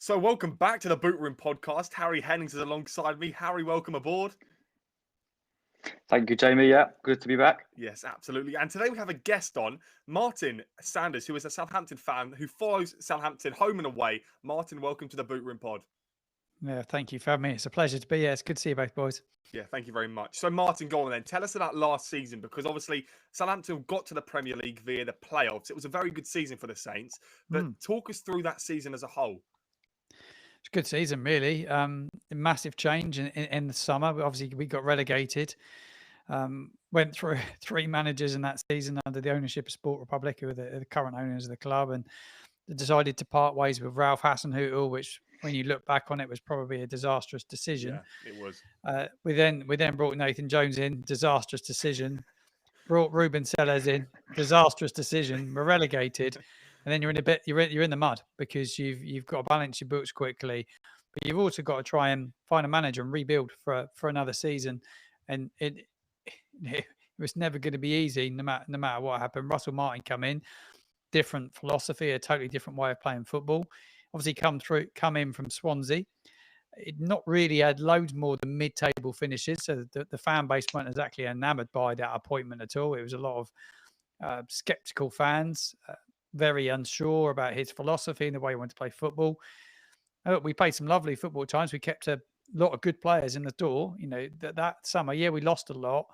So, welcome back to the Bootroom Podcast. Harry Hennings is alongside me. Harry, welcome aboard. Thank you, Jamie. Yeah, good to be back. Yes, absolutely. And today we have a guest on, Martin Sanders, who is a Southampton fan who follows Southampton home and away. Martin, welcome to the Bootroom Pod. Yeah, thank you for having me. It's a pleasure to be here. It's good to see you both, boys. Yeah, thank you very much. So, Martin, go on then. Tell us about last season, because obviously Southampton got to the Premier League via the playoffs. It was a very good season for the Saints. But talk us through that season as a whole. It's a good season, really. A massive change in the summer. Obviously, we got relegated. Went through three managers in that season under the ownership of Sport Republic, who are the current owners of the club, and they decided to part ways with Ralph Hasenhüttl, which, when you look back on it, was probably a disastrous decision. Yeah, it was. We then brought Nathan Jones in, disastrous decision. Brought Ruben Sellers in, disastrous decision. We're relegated, and then you're in the mud because you've got to balance your books quickly, but you've also got to try and find a manager and rebuild for another season, and it was never going to be easy, no matter what happened. Russell Martin come in, different philosophy, a totally different way of playing football. Obviously, come in from Swansea. It not really had loads more than mid-table finishes, so the fan base weren't exactly enamoured by that appointment at all. It was a lot of sceptical fans, very unsure about his philosophy and the way he wanted to play football. We played some lovely football at times. We kept a lot of good players in the door. You know, that summer, we lost a lot.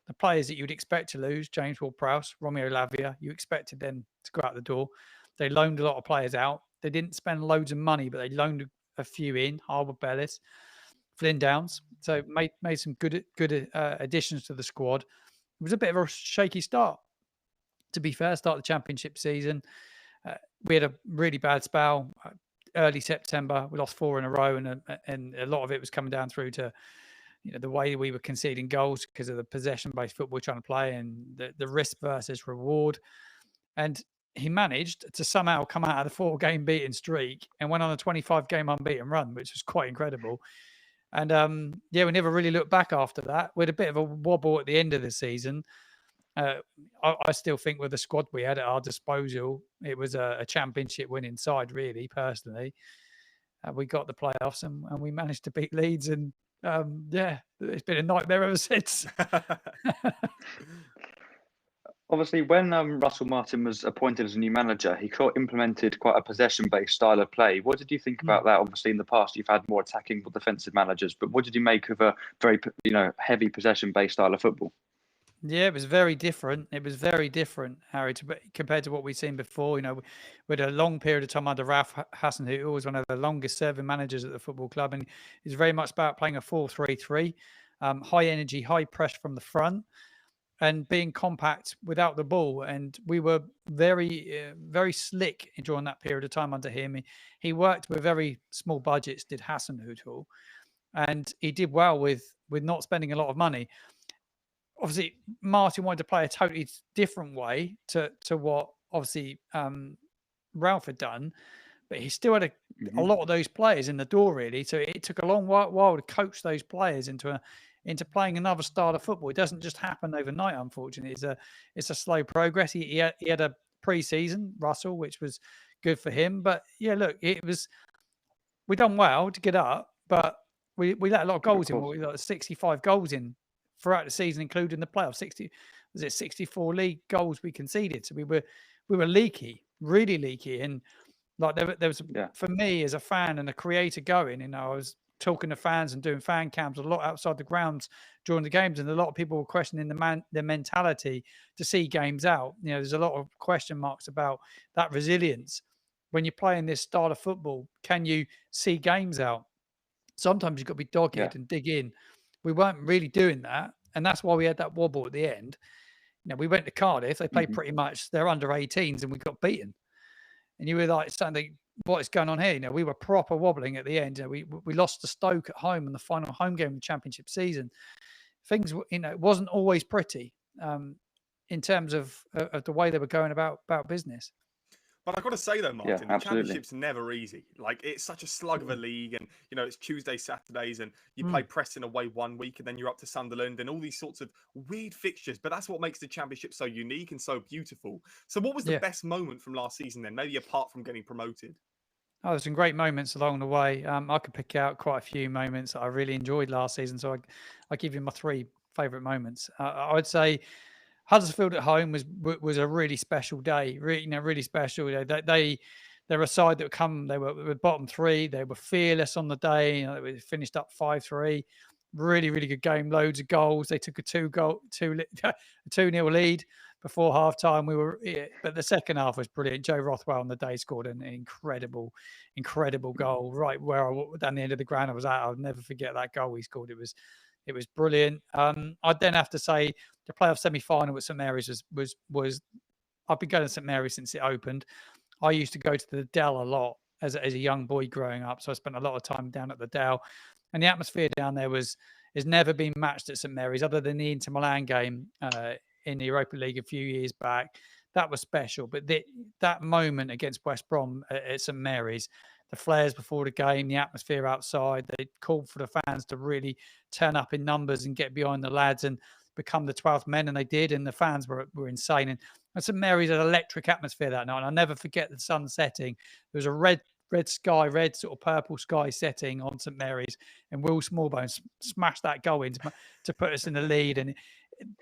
The players that you'd expect to lose, James Ward-Prowse, Romeo Lavia, you expected them to go out the door. They loaned a lot of players out. They didn't spend loads of money, but they loaned a few in, Harwood Bellis, Flynn Downs. So made some good additions to the squad. It was a bit of a shaky start, to be fair. Start the championship season. We had a really bad spell. Early September, we lost 4 in a row, and a lot of it was coming down through to the way we were conceding goals because of the possession-based football we're trying to play and the risk versus reward. And he managed to somehow come out of the 4-game beating streak and went on a 25-game unbeaten run, which was quite incredible. And we never really looked back after that. We had a bit of a wobble at the end of the season. I still think with the squad we had at our disposal, it was a championship winning side, really, personally. We got the playoffs and we managed to beat Leeds, and it's been a nightmare ever since. Obviously, when Russell Martin was appointed as a new manager, he implemented quite a possession-based style of play. What did you think about that? Obviously, in the past, you've had more attacking or defensive managers, but what did you make of a very, heavy possession-based style of football? Yeah, it was very different. It was very different, Harry, compared to what we'd seen before. We had a long period of time under Ralph Hasenhüttl, who was one of the longest-serving managers at the football club, and it's very much about playing a 4-3-3, high energy, high press from the front, and being compact without the ball. And we were very, very slick during that period of time under him. He worked with very small budgets, did Hasenhüttl, and he did well with not spending a lot of money. Obviously, Martin wanted to play a totally different way to what obviously Ralph had done, but he still had a lot of those players in the door, really. So it took a long while to coach those players into playing another style of football. It doesn't just happen overnight, unfortunately. It's a slow progress. He had a pre-season, Russell, which was good for him. But yeah, look, we done well to get up, but we let a lot of goals in. We got 65 goals in throughout the season, including the playoffs. 64 league goals we conceded. So we were leaky, really leaky. And like there was for me as a fan and a creator going, I was talking to fans and doing fan cams a lot outside the grounds during the games, and a lot of people were questioning their mentality to see games out. There's a lot of question marks about that resilience. When you're playing this style of football, can you see games out? Sometimes you've got to be dogged and dig in. We weren't really doing that, and that's why we had that wobble at the end. We went to Cardiff. They played pretty much their under-18s, and we got beaten. And you were like, something, what is going on here? We were proper wobbling at the end. We lost to Stoke at home in the final home game of the championship season. Things, it wasn't always pretty in terms of the way they were going about business. But I've got to say, though, Martin, the championship's never easy. Like, it's such a slug of a league, and, it's Tuesdays, Saturdays, and you play Preston away one week, and then you're up to Sunderland, and all these sorts of weird fixtures. But that's what makes the championship so unique and so beautiful. So what was the best moment from last season then, maybe apart from getting promoted? Oh, there's some great moments along the way. I could pick out quite a few moments that I really enjoyed last season. So I give you my 3 favourite moments. I would say Huddersfield at home was a really special day. Really special. They're a side that come. They were bottom 3. They were fearless on the day. They finished up 5-3. Really good game. Loads of goals. They took a 2-0 lead before half time. But the second half was brilliant. Joe Rothwell on the day scored an incredible goal right down the end of the ground I was at. I'll never forget that goal he scored. It was brilliant. I'd then have to say the playoff semi-final at St Mary's was I've been going to St Mary's since it opened. I used to go to the Dell a lot as a young boy growing up, so I spent a lot of time down at the Dell, and the atmosphere down there has never been matched at St Mary's, other than the Inter Milan game in the Europa League a few years back. That was special, but that moment against West Brom at St Mary's, the flares before the game, the atmosphere outside, they called for the fans to really turn up in numbers and get behind the lads and become the 12th men, and they did, and the fans were insane. And St Mary's had an electric atmosphere that night, and I'll never forget the sun setting. There was a red sky, red sort of purple sky setting on St Mary's, and Will Smallbone smashed that goal in to put us in the lead, and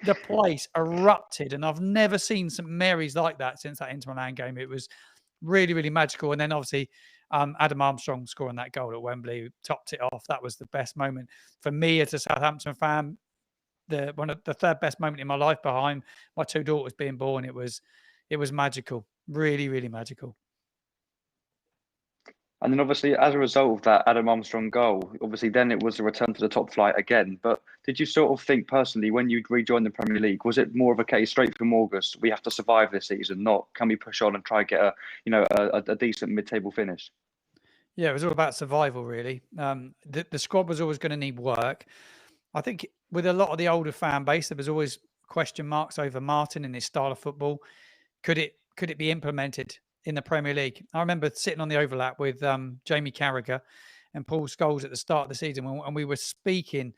the place erupted, and I've never seen St Mary's like that since that Inter Milan game. It was really magical. And then obviously Adam Armstrong scoring that goal at Wembley topped it off. That was the best moment for me as a Southampton fan. The third best moment in my life, behind my 2 daughters being born. It was magical, really magical. And then obviously, as a result of that Adam Armstrong goal, obviously then it was a return to the top flight again. But did you sort of think personally, when you rejoined the Premier League, was it more of a case straight from August, we have to survive this season, not can we push on and try and get a decent mid-table finish? Yeah, it was all about survival, really. The squad was always going to need work. I think with a lot of the older fan base, there was always question marks over Martin and his style of football. Could it be implemented in the Premier League? I remember sitting on the overlap with Jamie Carragher and Paul Scholes at the start of the season, and we were speaking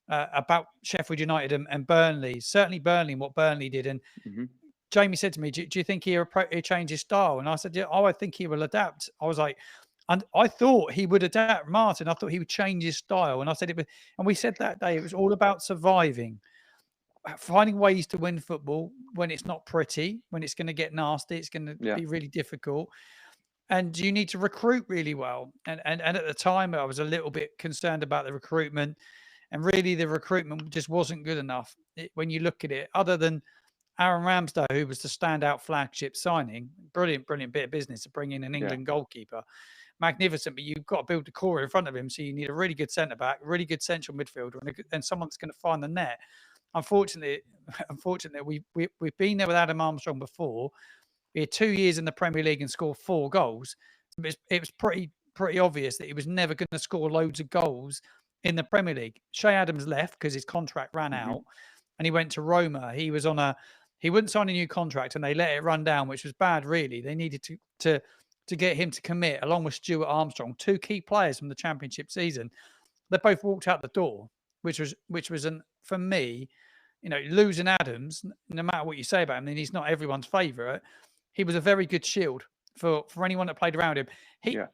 about Sheffield United and Burnley, certainly Burnley and what Burnley did. And Jamie said to me, do you think he'll change his style? And I said, yeah, I think he will adapt. I was like, and I thought he would adapt, Martin. I thought he would change his style. And I said and we said that day, it was all about surviving, finding ways to win football when it's not pretty, when it's going to get nasty, it's going to be really difficult. And you need to recruit really well. And at the time, I was a little bit concerned about the recruitment. And really, the recruitment just wasn't good enough when you look at it, other than Aaron Ramsdale, who was the standout flagship signing. Brilliant bit of business to bring in an England goalkeeper. Magnificent, but you've got to build the core in front of him. So you need a really good centre-back, really good central midfielder, and someone that's going to find the net. Unfortunately, we've been there with Adam Armstrong before. He had 2 years in the Premier League and scored 4 goals. It was pretty obvious that he was never going to score loads of goals in the Premier League. Shea Adams left because his contract ran out, and he went to Roma. He wouldn't sign a new contract, and they let it run down, which was bad, really. They needed to get him to commit, along with Stuart Armstrong, 2 key players from the Championship season. They both walked out the door, which was for me, losing Adams, no matter what you say about him, and he's not everyone's favourite. He was a very good shield for anyone that played around him.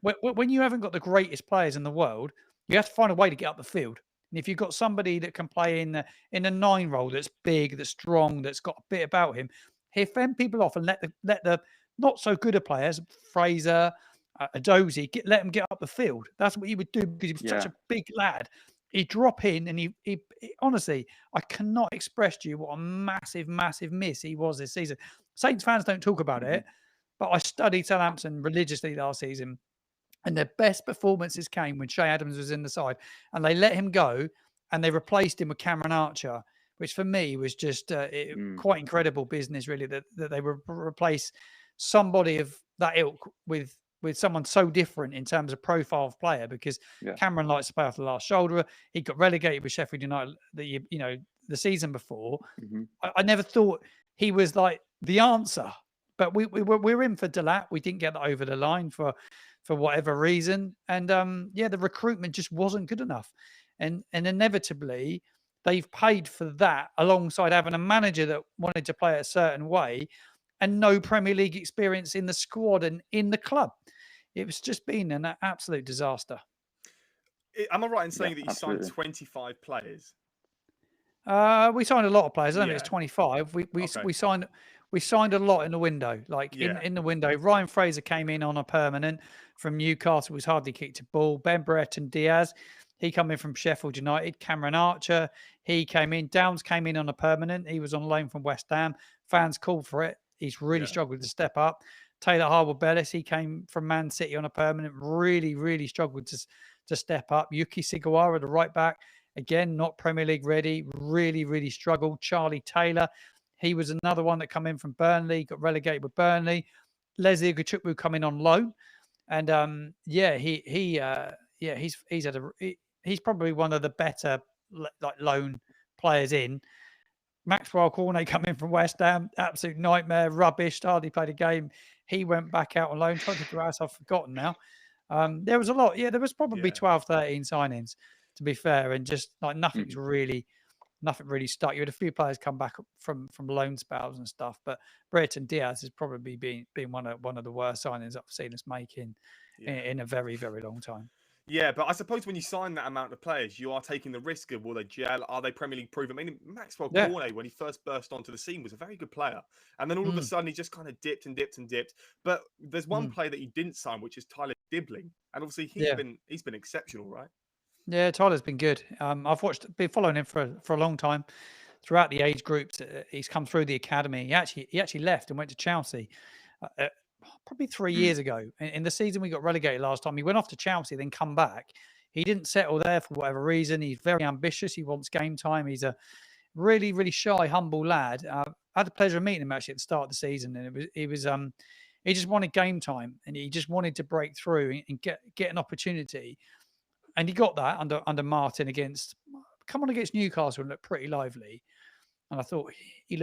When you haven't got the greatest players in the world, you have to find a way to get up the field. And if you've got somebody that can play in a 9 role, that's big, that's strong, that's got a bit about him, he'll fend people off and let the not so good at players, Fraser, Adozie, let them get up the field. That's what he would do, because he was such a big lad. He'd drop in, and he honestly, I cannot express to you what a massive miss he was this season. Saints fans don't talk about it, but I studied Southampton religiously last season, and their best performances came when Shea Adams was in the side, and they let him go, and they replaced him with Cameron Archer, which for me was just quite incredible business, really, that they would replace somebody of that ilk with someone so different in terms of profile of player, because Cameron likes to play off the last shoulder. He got relegated with Sheffield United the season before. I never thought he was like the answer, but we're in for Delat. We didn't get that over the line for whatever reason, and the recruitment just wasn't good enough, and inevitably they've paid for that, alongside having a manager that wanted to play a certain way and no Premier League experience in the squad and in the club. it was just been an absolute disaster. Am I right in saying that you signed 25 players? We signed a lot of players. I don't think it's 25. We signed a lot in the window. Like in the window, Ryan Fraser came in on a permanent from Newcastle. Was hardly kicked a ball. Ben Brereton Diaz, he come in from Sheffield United. Cameron Archer, he came in. Downs came in on a permanent. He was on loan from West Ham. Fans called for it. He's really struggled to step up. Taylor Harwood-Bellis, he came from Man City on a permanent. Really struggled to step up. Yuki Sugawara, the right back. Again, not Premier League ready, really struggled. Charlie Taylor, he was another one that come in from Burnley, got relegated with Burnley. Leslie Ugachukwu coming on loan, and he's probably one of the better like loan players in. Maxwell Cornet coming from West Ham, absolute nightmare, rubbish. Hardly played a game. He went back out on loan. Trying to else I've forgotten now. There was a lot. Yeah, there was probably 12, 13 signings, to be fair, and just like nothing really stuck. You had a few players come back from loan spells and stuff, but Brereton Diaz has probably been one of the worst signings I've seen us make in a very long time. Yeah, but I suppose when you sign that amount of players, you are taking the risk of will they gel? Are they Premier League proven? I mean, Maxwell Cornet, when he first burst onto the scene, was a very good player, and then all of a sudden he just kind of dipped. But there's one player that he didn't sign, which is Tyler Dibbling, and obviously he's been exceptional, right? Yeah, Tyler's been good. I've been following him for a long time throughout the age groups. He's come through the academy. He actually left and went to Chelsea probably 3 years ago. In the season we got relegated last time, he went off to Chelsea, then come back. He didn't settle there for whatever reason. He's very ambitious. He wants game time. He's a really shy, humble lad. I had the pleasure of meeting him actually at the start of the season, and he just wanted game time, and he just wanted to break through and get an opportunity. And he got that under Martin against Newcastle and looked pretty lively. And I thought he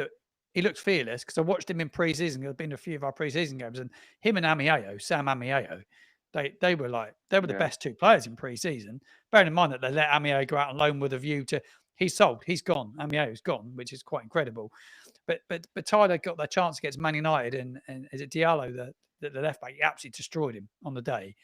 looked fearless because I watched him in pre-season. There've been a few of our pre-season games, and him and Sam Amiao, they were the best two players in pre-season. Bearing in mind that they let Amiao go out on loan with a view to he's sold, he's gone, Amiao's gone, which is quite incredible. But Tyler got that chance against Man United, and is it Diallo the left back? He absolutely destroyed him on the day.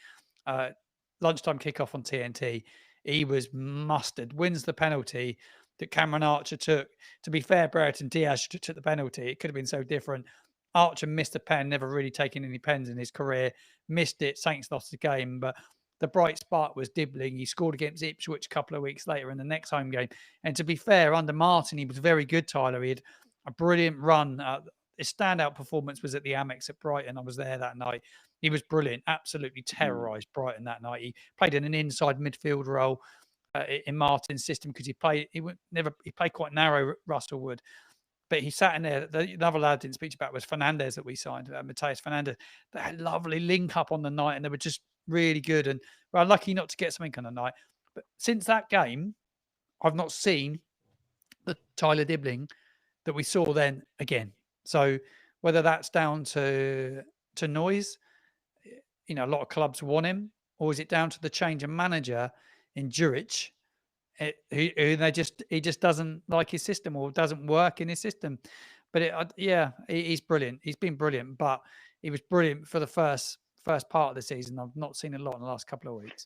Lunchtime kickoff on TNT. He was mustard. Wins the penalty that Cameron Archer took. To be fair, Brereton Diaz took the penalty. It could have been so different. Archer missed a pen, never really taken any pens in his career. Missed it. Saints lost the game. But the bright spark was Dibbling. He scored against Ipswich a couple of weeks later in the next home game. And to be fair, under Martin, he was very good, Tyler. He had a brilliant run. His standout performance was at the Amex at Brighton. I was there that night. He was brilliant, absolutely terrorised Brighton that night. He played in an inside midfield role in Martin's system because he played quite narrow, Russell Wood. But he sat in there. The other lad I didn't speak about was Fernandez that we signed, Mateus Fernandez. They had a lovely link up on the night, and they were just really good. And we're lucky not to get something on the night. But since that game, I've not seen the Tyler Dibbling that we saw then again. So whether that's down to noise, a lot of clubs want him, or is it down to the change of manager in Juric, who he just doesn't like his system or doesn't work in his system? But he's brilliant. He's been brilliant, but he was brilliant for the first part of the season. I've not seen a lot in the last couple of weeks.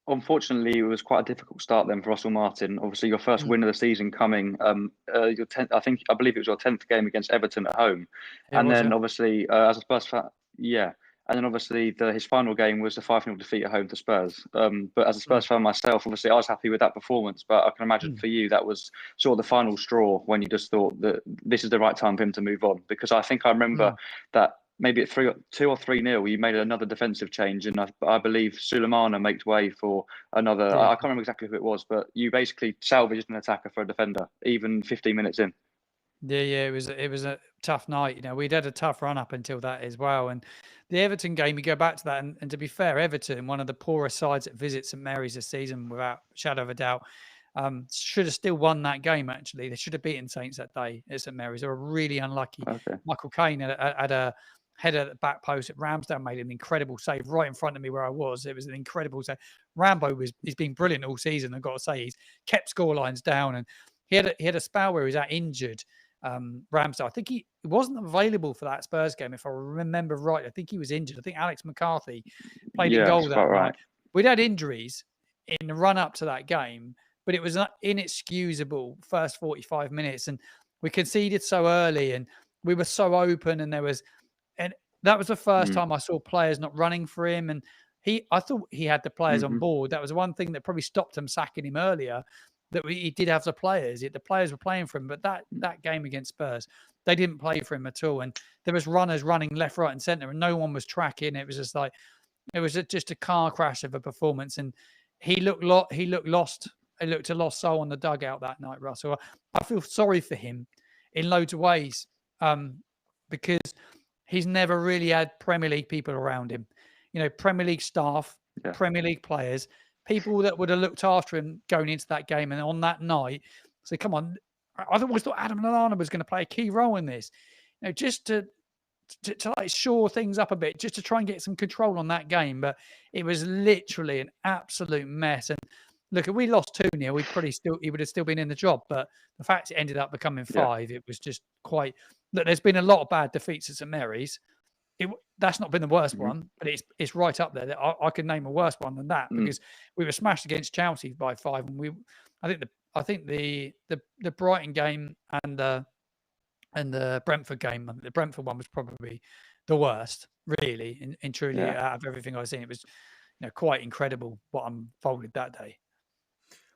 Unfortunately, it was quite a difficult start then for Russell Martin. Obviously, your first win of the season coming. Your 10th, I believe it was your 10th game against Everton at home, obviously as a Spurs fan, and then obviously his final game was the 5-0 defeat at home to Spurs. But as a Spurs fan myself, obviously I was happy with that performance. But I can imagine for you that was sort of the final straw when you just thought that this is the right time for him to move on. Because I think I remember that. Maybe at 2 or 3-0, you made another defensive change, and I believe Sulemana makes way for another. I can't remember exactly who it was, but you basically salvaged an attacker for a defender, even 15 minutes in. Yeah, it was a tough night. We'd had a tough run up until that as well, and the Everton game, you go back to that, and to be fair, Everton, one of the poorest sides that visit St Mary's this season, without a shadow of a doubt, should have still won that game. Actually, they should have beaten Saints that day at St Mary's. They were really unlucky. Okay. Michael Caine had a header at the back post at Ramsdale, made an incredible save right in front of me where I was. It was an incredible save. Rambo he's been brilliant all season. I've got to say, he's kept scorelines down, and he had a spell where he was out injured, Ramsdale. I think he wasn't available for that Spurs game, if I remember right. I think he was injured. I think Alex McCarthy played in goal that night. Right. We'd had injuries in the run up to that game, but it was an inexcusable first 45 minutes, and we conceded so early, and we were so open, and that was the first time I saw players not running for him, and I thought he had the players on board. That was one thing that probably stopped him sacking him earlier. That he did have the players. The players were playing for him, but that game against Spurs, they didn't play for him at all. And there was runners running left, right, and centre, and no one was tracking. It was just like just a car crash of a performance. And he looked lost. He looked a lost soul on the dugout that night, Russell. I feel sorry for him in loads of ways because he's never really had Premier League people around him. Premier League staff, Premier League players. People that would have looked after him going into that game, and on that night, say, "Come on!" I always thought Adam Lallana was going to play a key role in this, just to like shore things up a bit, just to try and get some control on that game. But it was literally an absolute mess. And look, if we lost 2-0, he would have still been in the job. But the fact it ended up becoming 5, it was just quite. Look, there's been a lot of bad defeats at St Mary's. That's not been the worst one, but it's right up there. I could name a worse one than that because we were smashed against Chelsea by 5, and I think the Brighton game and the Brentford game, the Brentford one was probably the worst, really, and truly out of everything I've seen. It was quite incredible what unfolded that day.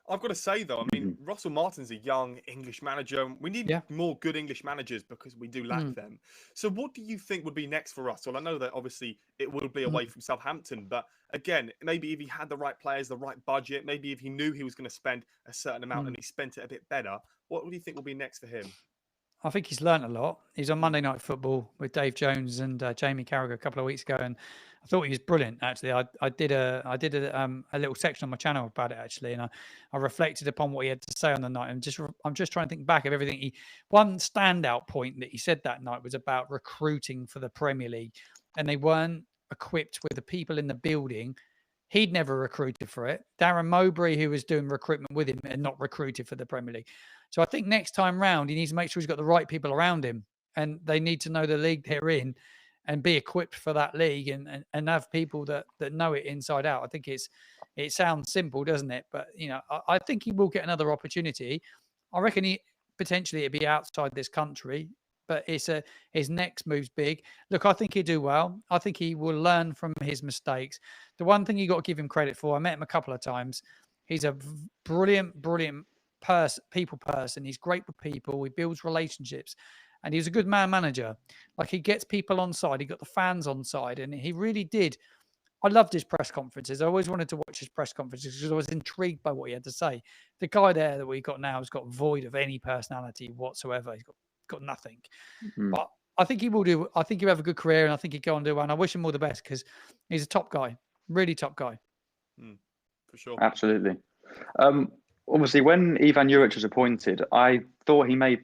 I've got to say, though, I mean, Russell Martin's a young English manager. We need more good English managers because we do lack them. So what do you think would be next for Russell? I know that obviously it will be away from Southampton, but again, maybe if he had the right players, the right budget, maybe if he knew he was going to spend a certain amount and he spent it a bit better, what do you think will be next for him? I think he's learned a lot. He's on Monday Night Football with Dave Jones and Jamie Carragher a couple of weeks ago, and I thought he was brilliant. Actually, I did a little section on my channel about it actually, and I reflected upon what he had to say on the night, and I'm just trying to think back of everything. One standout point that he said that night was about recruiting for the Premier League, and they weren't equipped with the people in the building. He'd never recruited for it. Darren Mowbray, who was doing recruitment with him, had not recruited for the Premier League. So I think next time round, he needs to make sure he's got the right people around him, and they need to know the league they're in and be equipped for that league and have people that know it inside out. I think it sounds simple, doesn't it? But, I think he will get another opportunity. I reckon potentially it'd be outside this country, but his next move's big. Look, I think he'll do well. I think he will learn from his mistakes. The one thing you got to give him credit for, I met him a couple of times. He's a brilliant people person. He's great with people. He builds relationships, and he's a good man manager. Like, he gets people on side. He got the fans on side, and he really did. I loved his press conferences. I always wanted to watch his press conferences because I was intrigued by what he had to say. The guy there that we got now has got void of any personality whatsoever. He's got nothing. But I think he will do. I think he'll have a good career, and I think he'll go and do well. And I wish him all the best because he's a top guy, really top guy. For sure. Absolutely. Obviously, when Ivan Juric was appointed, I thought he may,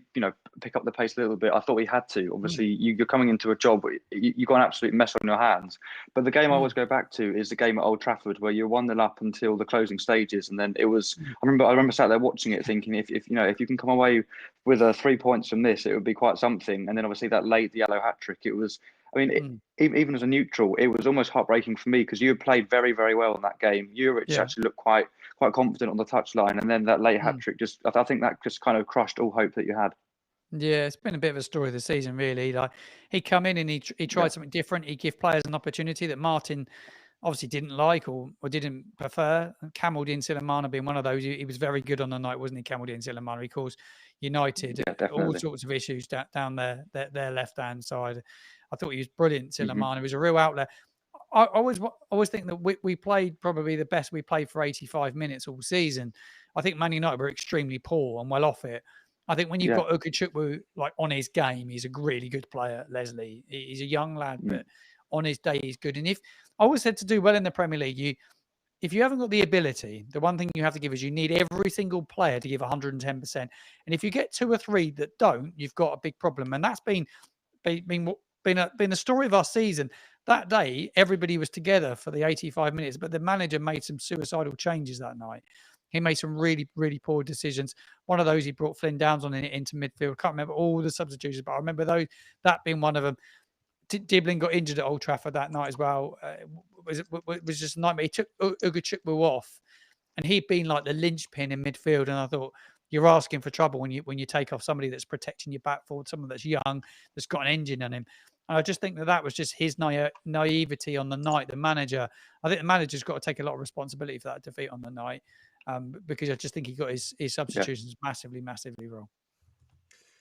pick up the pace a little bit. I thought he had to. Obviously, you're coming into a job, you got an absolute mess on your hands. But the game I always go back to is the game at Old Trafford, where you're 1-0 up until the closing stages, and then it was. I remember sat there watching it, thinking if you can come away with 3 points from this, it would be quite something. And then obviously that late yellow hat trick, it was. I mean, even as a neutral, it was almost heartbreaking for me because you had played very, very well in that game. Juric actually looked quite confident on the touchline, and then that late hat trick I think that just kind of crushed all hope that you had. Yeah, it's been a bit of a story of the season, really. Like, he come in and he tried something different. He gave players an opportunity that Martin obviously didn't like or didn't prefer. Kamaldeen Sulemana being one of those. He was very good on the night, wasn't he? Kamaldeen Sulemana. He caused United all sorts of issues down their left hand side. I thought he was brilliant. Sulemana. He was a real outlet. I always think that we played probably the best we played for 85 minutes all season. I think Man United were extremely poor and well off it. I think when you've got Ukachukwu like on his game, he's a really good player, Leslie. He's a young lad, but on his day he's good. And if I always said to do well in the Premier League, if you haven't got the ability, the one thing you have to give is you need every single player to give 110%. And if you get 2 or 3 that don't, you've got a big problem. And that's been the story of our season. That day, everybody was together for the 85 minutes, but the manager made some suicidal changes that night. He made some really, really poor decisions. One of those, he brought Flynn Downs on into midfield. I can't remember all the substitutions, but I remember that being one of them. Dibbling got injured at Old Trafford that night as well. Was just a nightmare. He took Ugochukwu off, and he'd been like the linchpin in midfield. And I thought, you're asking for trouble when you take off somebody that's protecting your back forward, someone that's young, that's got an engine on him. And I just think that was just his naivety on the night. I think the manager's got to take a lot of responsibility for that defeat on the night, because I just think he got his substitutions massively, massively wrong.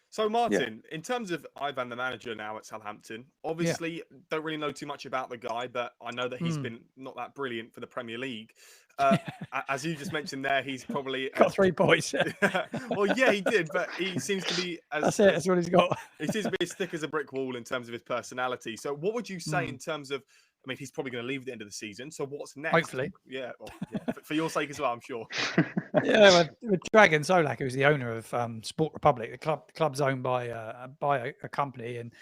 So, Martin, in terms of Ivan, the manager now at Southampton, obviously don't really know too much about the guy, but I know that he's been not that brilliant for the Premier League. As you just mentioned there, he's probably got 3 points. Well, yeah, he did, but he seems to be that's what he's got. He seems to be as thick as a brick wall in terms of his personality. So, what would you say in terms of? I mean, he's probably going to leave at the end of the season. So, what's next? Hopefully, for your sake as well, I'm sure. With Dragan Solak, who's the owner of Sport Republic, the club's owned by a company, and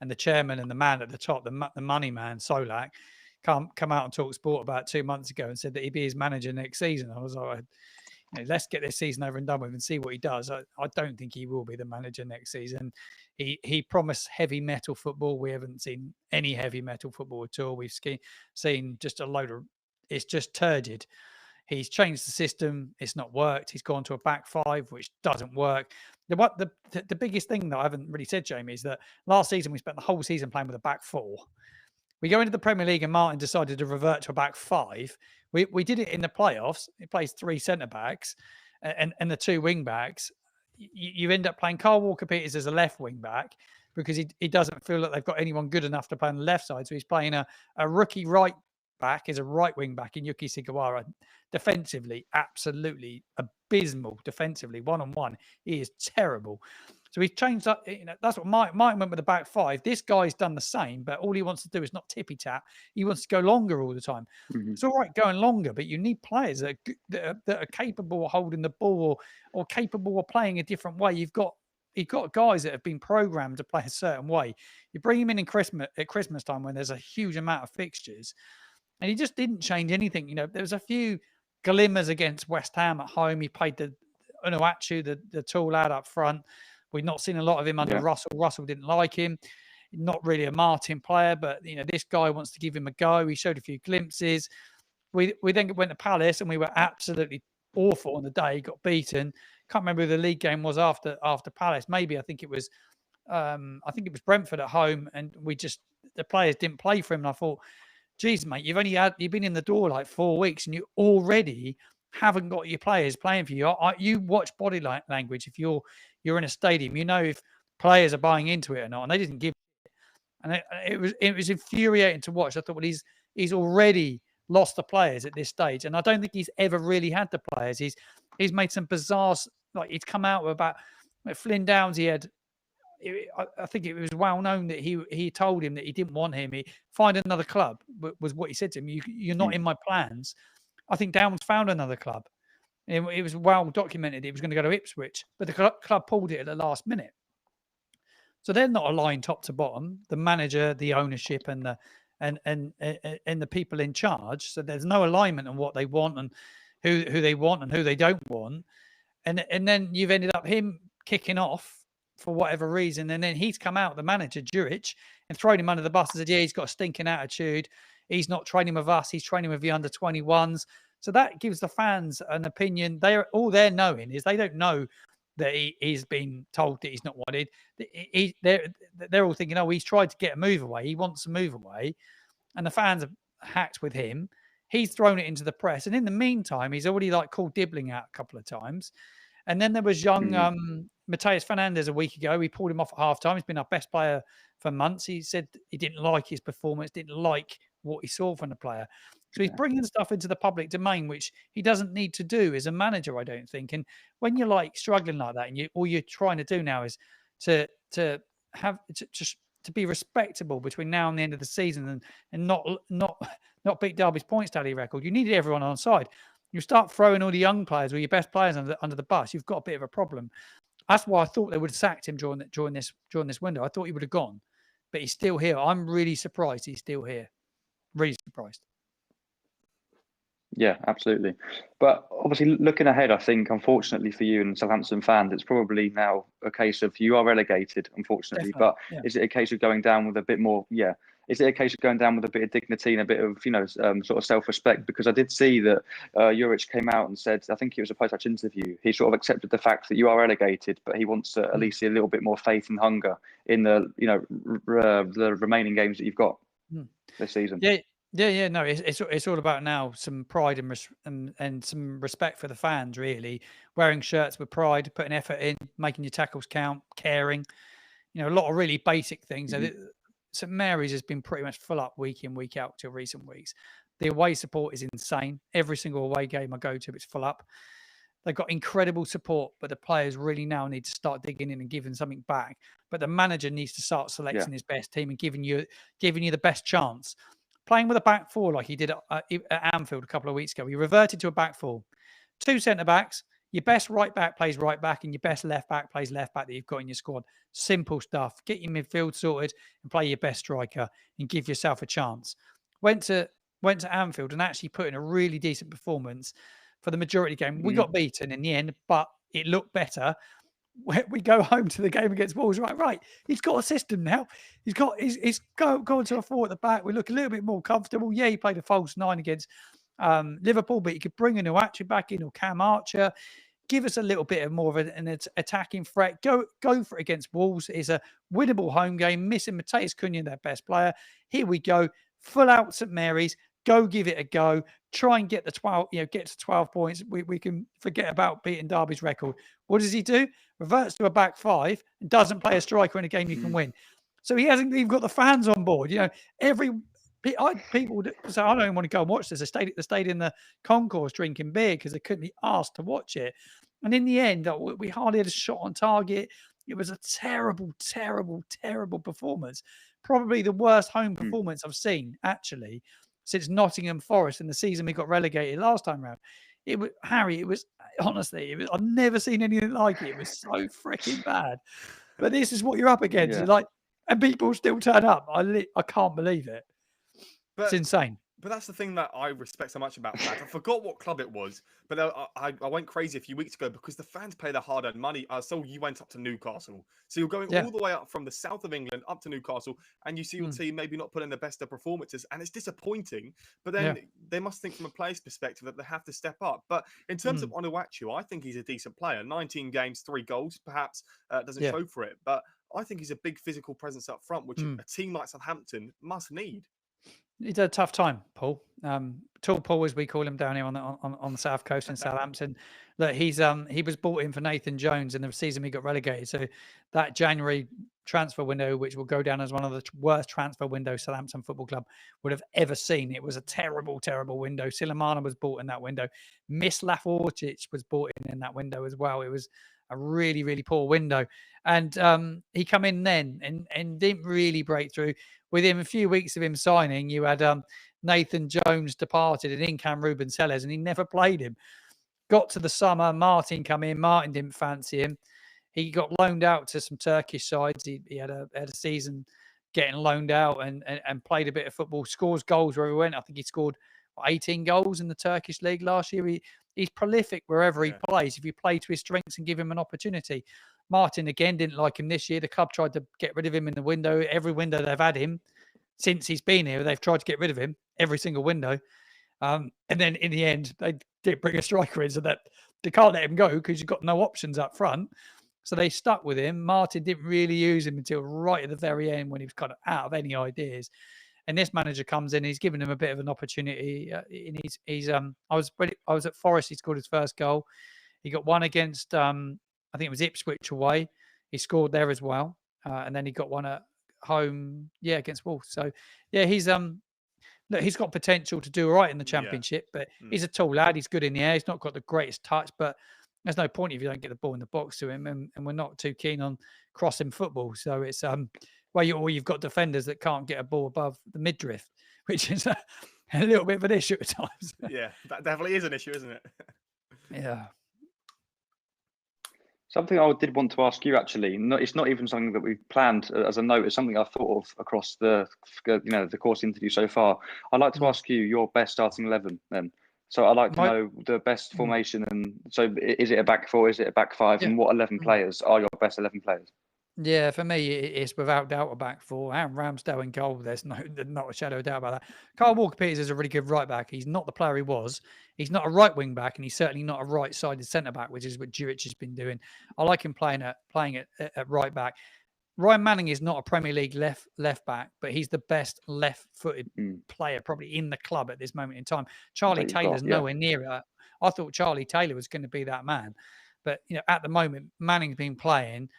the chairman and the man at the top, the money man Solak, come out and talk sport about 2 months ago and said that he'd be his manager next season. I was like, let's get this season over and done with and see what he does. I don't think he will be the manager next season. He promised heavy metal football. We haven't seen any heavy metal football at all. We've seen just a load of, it's just turgid. He's changed the system. It's not worked. He's gone to a back five, which doesn't work. The biggest thing that I haven't really said, Jamie, is that last season we spent the whole season playing with a back four. We go into the Premier League and Martin decided to revert to a back five. We did it in the playoffs. He plays 3 centre-backs and the 2 wing-backs. You end up playing Kyle Walker-Peters as a left wing-back because he doesn't feel that they've got anyone good enough to play on the left side. So he's playing a rookie right back as a right wing-back in Yuki Sugawara. Defensively, absolutely abysmal defensively. One-on-one, he is terrible. So he's changed up. That's what Martin went with the back five. This guy's done the same, but all he wants to do is not tippy tap. He wants to go longer all the time. Mm-hmm. It's all right going longer, but you need players that are capable of holding the ball or capable of playing a different way. You've got guys that have been programmed to play a certain way. You bring him in at Christmas time when there's a huge amount of fixtures, and he just didn't change anything. There was a few glimmers against West Ham at home. He played the Unuachu, the tall lad up front. We've not seen a lot of him under Russell. Russell didn't like him. Not really a Martin player, but this guy wants to give him a go. He showed a few glimpses. We then went to Palace and we were absolutely awful on the day. Got beaten. Can't remember who the league game was after Palace. Maybe I think it was Brentford at home, and the players didn't play for him. And I thought, geez, mate, you've been in the door like 4 weeks and you already haven't got your players playing for you. You watch body language if you're in a stadium. If players are buying into it or not, and they didn't give it. And it was infuriating to watch. I thought, well, he's already lost the players at this stage, and I don't think he's ever really had the players. He's made some bizarre, like he's come out with about Flynn Downs. I think it was well known that he told him that he didn't want him. He find another club was what he said to him. You're not in my plans. I think Downs found another club. It was well documented. He was going to go to Ipswich, but the club pulled it at the last minute. So they're not aligned top to bottom. The manager, the ownership, and the people in charge. So there's no alignment on what they want and who they want and who they don't want. And then you've ended up him kicking off for whatever reason, and then he's come out, the manager Juric, and thrown him under the bus and said, "Yeah, he's got a stinking attitude. He's not training with us. He's training with the under-21s." So that gives the fans an opinion. All they're knowing is they don't know that he's been told that he's not wanted. They're all thinking, "Oh, he's tried to get a move away. He wants a move away," and the fans are hacked with him. He's thrown it into the press, and in the meantime, he's already called Dibbling out a couple of times. And then there was young Mateus Fernandes a week ago. We pulled him off at half-time. He's been our best player for months. He said he didn't like his performance, didn't like what he saw from the player. So he's bringing stuff into the public domain, which he doesn't need to do as a manager, I don't think. And when you're struggling like that, and all you're trying to do now is to be respectable between now and the end of the season, and not beat Derby's points tally record, you needed everyone on side. You start throwing all the young players or your best players under the bus, you've got a bit of a problem. That's why I thought they would have sacked him during this window. I thought he would have gone, but he's still here. I'm really surprised he's still here. Really surprised. Yeah, absolutely. But obviously, looking ahead, I think, unfortunately for you and Southampton fans, it's probably now a case of you are relegated, unfortunately. Definitely, But is it a case of going down with a bit more? Yeah. Is it a case of going down with a bit of dignity and a bit of, sort of self-respect? Because I did see that Juric came out and said, I think it was a post-match interview, he sort of accepted the fact that you are relegated, but he wants to at least see a little bit more faith and hunger in the, the remaining games that you've got this season. Yeah. No, it's all about now some pride and some respect for the fans. Really, wearing shirts with pride, putting effort in, making your tackles count, caring. A lot of really basic things. St Mary's has been pretty much full up week in, week out till recent weeks. The away support is insane. Every single away game I go to, it's full up. They've got incredible support, but the players really now need to start digging in and giving something back. But the manager needs to start selecting his best team and giving you the best chance. Playing with a back four like he did at Anfield a couple of weeks ago, he reverted to a back four. 2 centre backs. Your best right back plays right back, and your best left back plays left back that you've got in your squad. Simple stuff. Get your midfield sorted and play your best striker and give yourself a chance. Went to Anfield and actually put in a really decent performance for the majority of the game. We got beaten in the end, but it looked better. We go home to the game against Wolves. Right. He's got a system now. He's gone to a 4 at the back. We look a little bit more comfortable. Yeah, he played a false 9 against Liverpool, but he could bring a Nuachu back in or Cam Archer. Give us a little bit of more of an attacking threat. Go for it against Wolves. It's a winnable home game. Missing Mateus Cunha, their best player. Here we go. Full out St Mary's. Go give it a go. Try and get the 12. Get to 12 points. We can forget about beating Derby's record. What does he do? Reverts to a back 5 and doesn't play a striker in a game you can win. So he hasn't even got the fans on board. People say, I don't even want to go and watch this. They stayed in the concourse drinking beer because they couldn't be asked to watch it. And in the end, we hardly had a shot on target. It was a terrible, terrible, terrible performance. Probably the worst home performance I've seen, actually, since Nottingham Forest in the season we got relegated last time round. It was honestly, I've never seen anything like it. It was so freaking bad. But this is what you're up against. And people still turn up. I can't believe it. It's insane. But that's the thing that I respect so much about fans. I forgot what club it was, but I went crazy a few weeks ago because the fans pay their hard-earned money. So you went up to Newcastle. So you're going all the way up from the south of England up to Newcastle, and you see your team maybe not putting the best of performances, and it's disappointing. But then they must think from a player's perspective that they have to step up. But in terms of Onuachu, I think he's a decent player. 19 games, 3 goals, perhaps doesn't show for it. But I think he's a big physical presence up front, which a team like Southampton must need. He's had a tough time, Paul. Tall Paul, as we call him down here on the south coast in Southampton. Look, he was bought in for Nathan Jones in the season we got relegated. So that January transfer window, which will go down as one of the worst transfer windows Southampton Football Club would have ever seen. It was a terrible, terrible window. Silimana was bought in that window. Mislav Orčić was bought in that window as well. It was a really, really poor window. And he come in then and didn't really break through. Within a few weeks of him signing, you had Nathan Jones departed and in came Ruben Sellers, and he never played him. Got to the summer, Martin come in. Martin didn't fancy him. He got loaned out to some Turkish sides. He had a season getting loaned out and played a bit of football, scores goals where he went. I think he scored 18 goals in the Turkish league last year. He's prolific wherever he plays if you play to his strengths and give him an opportunity. Martin, again, didn't like him this year. The club tried to get rid of him in the window. Every window they've had him since he's been here, they've tried to get rid of him, every single window. And then in the end, they did bring a striker in so that they can't let him go because you've got no options up front. So they stuck with him. Martin didn't really use him until right at the very end when he was kind of out of any ideas. And this manager comes in, he's given him a bit of an opportunity. I was at Forest, he scored his first goal. He got one against, I think it was Ipswich away. He scored there as well. And then he got one at home, against Wolves. So, he's got potential to do all right in the Championship, but he's a tall lad. He's good in the air. He's not got the greatest touch, but there's no point if you don't get the ball in the box to him. And we're not too keen on crossing football. So it's you've got defenders that can't get a ball above the midriff, which is a little bit of an issue at times. Yeah, that definitely is an issue, isn't it? Yeah. Something I did want to ask you, actually, it's not even something that we've planned as a note. It's something I've thought of across the course interview so far. I'd like to ask you your best starting 11 then So I'd like to know the best formation. And so is it a back 4? Is it a back 5? And what 11 players are your best 11 players? Yeah, for me, it's without doubt a back 4. Aaron Ramsdale in goal, there's not a shadow of doubt about that. Kyle Walker-Peters is a really good right back. He's not the player he was. He's not a right wing back, and he's certainly not a right-sided centre back, which is what Juric has been doing. I like him playing at right back. Ryan Manning is not a Premier League left back, but he's the best left-footed player probably in the club at this moment in time. Charlie Taylor's nowhere near it. I thought Charlie Taylor was going to be that man, but at the moment Manning's been playing.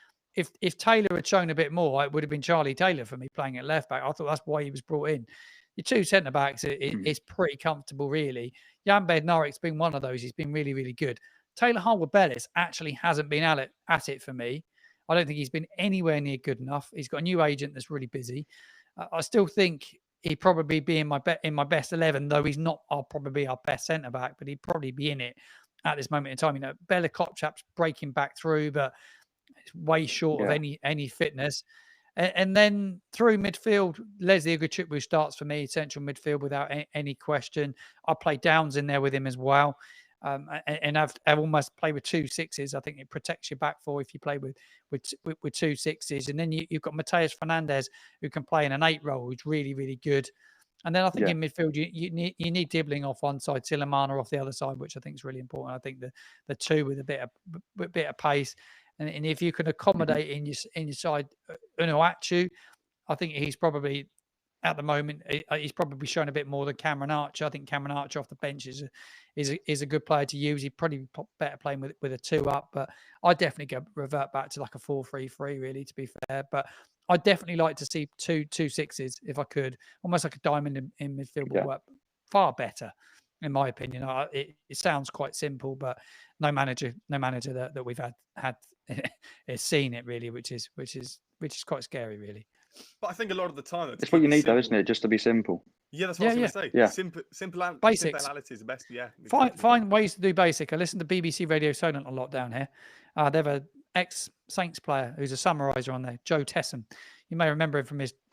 If Taylor had shown a bit more, it would have been Charlie Taylor for me playing at left back. I thought that's why he was brought in. Your two centre backs, it's pretty comfortable, really. Jan Bednarek's been one of those. He's been really, really good. Taylor Harwood-Bellis actually hasn't been at it for me. I don't think he's been anywhere near good enough. He's got a new agent that's really busy. I still think he'd probably be in my best 11, though he's not probably our best centre back, but he'd probably be in it at this moment in time. Bella Kopchap's breaking back through, but it's way short of any fitness. And then through midfield, Leslie Ugochukwu starts for me, central midfield without any question. I play Downs in there with him as well. And I've almost played with 2 6s. I think it protects your back 4 if you play with 2 6s. And then you've got Mateus Fernandez, who can play in an 8 role, who's really, really good. And then I think in midfield, you need Dibbling off one side, Silamana off the other side, which I think is really important. I think the two with a bit of pace. And if you can accommodate in your side Unuachu, I think he's probably at the moment he's probably shown a bit more than Cameron Archer. I think Cameron Archer off the bench is a good player to use. He'd probably be better playing with a 2 up, but I'd definitely revert back to like a 4-3-3 really, to be fair. But I'd definitely like to see two 6s if I could, almost like a diamond in midfield would work far better. In my opinion, it sounds quite simple, but no manager that we've had has seen it really, which is quite scary, really. But I think a lot of the time it's what you need, though, isn't it? Just to be simple. Yeah, that's what I was going to say. Yeah. Simple basics. Simplality is the best. Yeah. Exactly. Find ways to do basic. I listen to BBC Radio Solent a lot down here. They have an ex-Saints player who's a summariser on there, Joe Tessam. You may remember him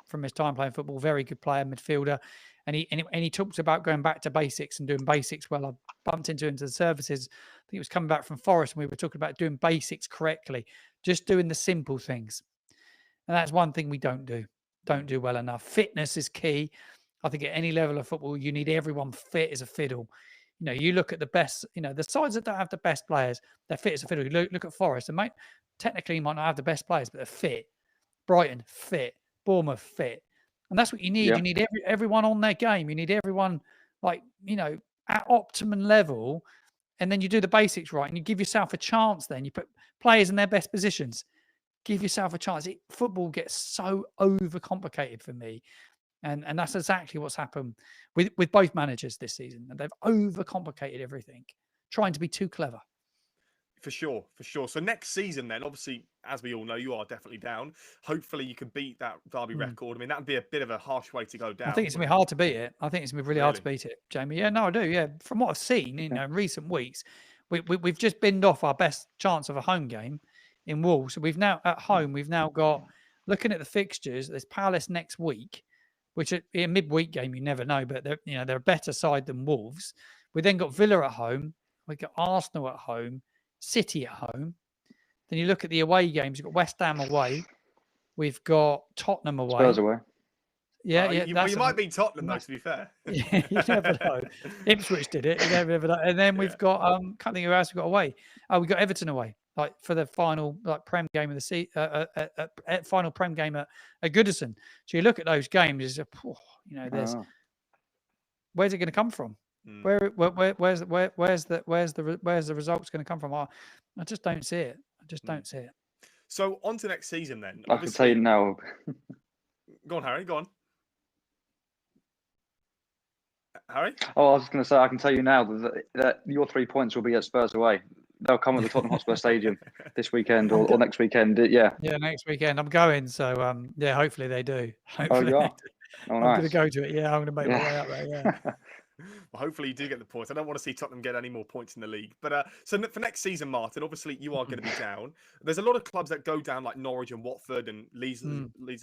from his time playing football. Very good player, midfielder. And he talks about going back to basics and doing basics well. I bumped into him to the services. I think he was coming back from Forest, and we were talking about doing basics correctly, just doing the simple things. And that's one thing we don't do well enough. Fitness is key. I think at any level of football, you need everyone fit as a fiddle. You look at the best, the sides that don't have the best players, they're fit as a fiddle. You look at Forest, and technically might not have the best players, but they're fit. Brighton, fit. Bournemouth, fit. And that's what you need. Yeah. You need everyone on their game. You need everyone at optimum level. And then you do the basics right, and you give yourself a chance. Then you put players in their best positions. Give yourself a chance. Football gets so overcomplicated for me. And that's exactly what's happened with both managers this season. And they've overcomplicated everything, trying to be too clever. For sure. So next season, then, obviously, as we all know, you are definitely down. Hopefully, you can beat that Derby record. I mean, that would be a bit of a harsh way to go down. I think it's going to be hard to beat it. I think it's going to be really hard to beat it, Jamie. Yeah, no, I do. Yeah, from what I've seen in recent weeks, we've just binned off our best chance of a home game in Wolves. So we've now got, looking at the fixtures, there's Palace next week, which a midweek game, you never know, but they're a better side than Wolves. We then got Villa at home. We got Arsenal at home. City at home. Then you look at the away games. You've got West Ham away. We've got Tottenham away. Spurs away. Yeah. You might be Tottenham, though, to be fair. Yeah, you never know. Ipswich did it. You never know. And then we've got can't think who else we've got away. Oh, we've got Everton away, like for the final Prem game of the final Prem game at Goodison. So you look at those games. There's where's it going to come from? Where's the results going to come from? I just don't see it. So on to next season then. I can tell you now. Go on, Harry. Go on. Harry? Oh, I was just going to say, I can tell you now that your 3 points will be at Spurs away. They'll come at the Tottenham Hotspur Stadium this weekend or next weekend. Yeah, next weekend. I'm going. So hopefully they do. Hopefully I'm going to go to it. Yeah, I'm going to make my way up there. Yeah. Well, hopefully you do get the points. I don't want to see Tottenham get any more points in the league. But so for next season, Martin, obviously you are going to be down. There's a lot of clubs that go down, like Norwich and Watford and Leeds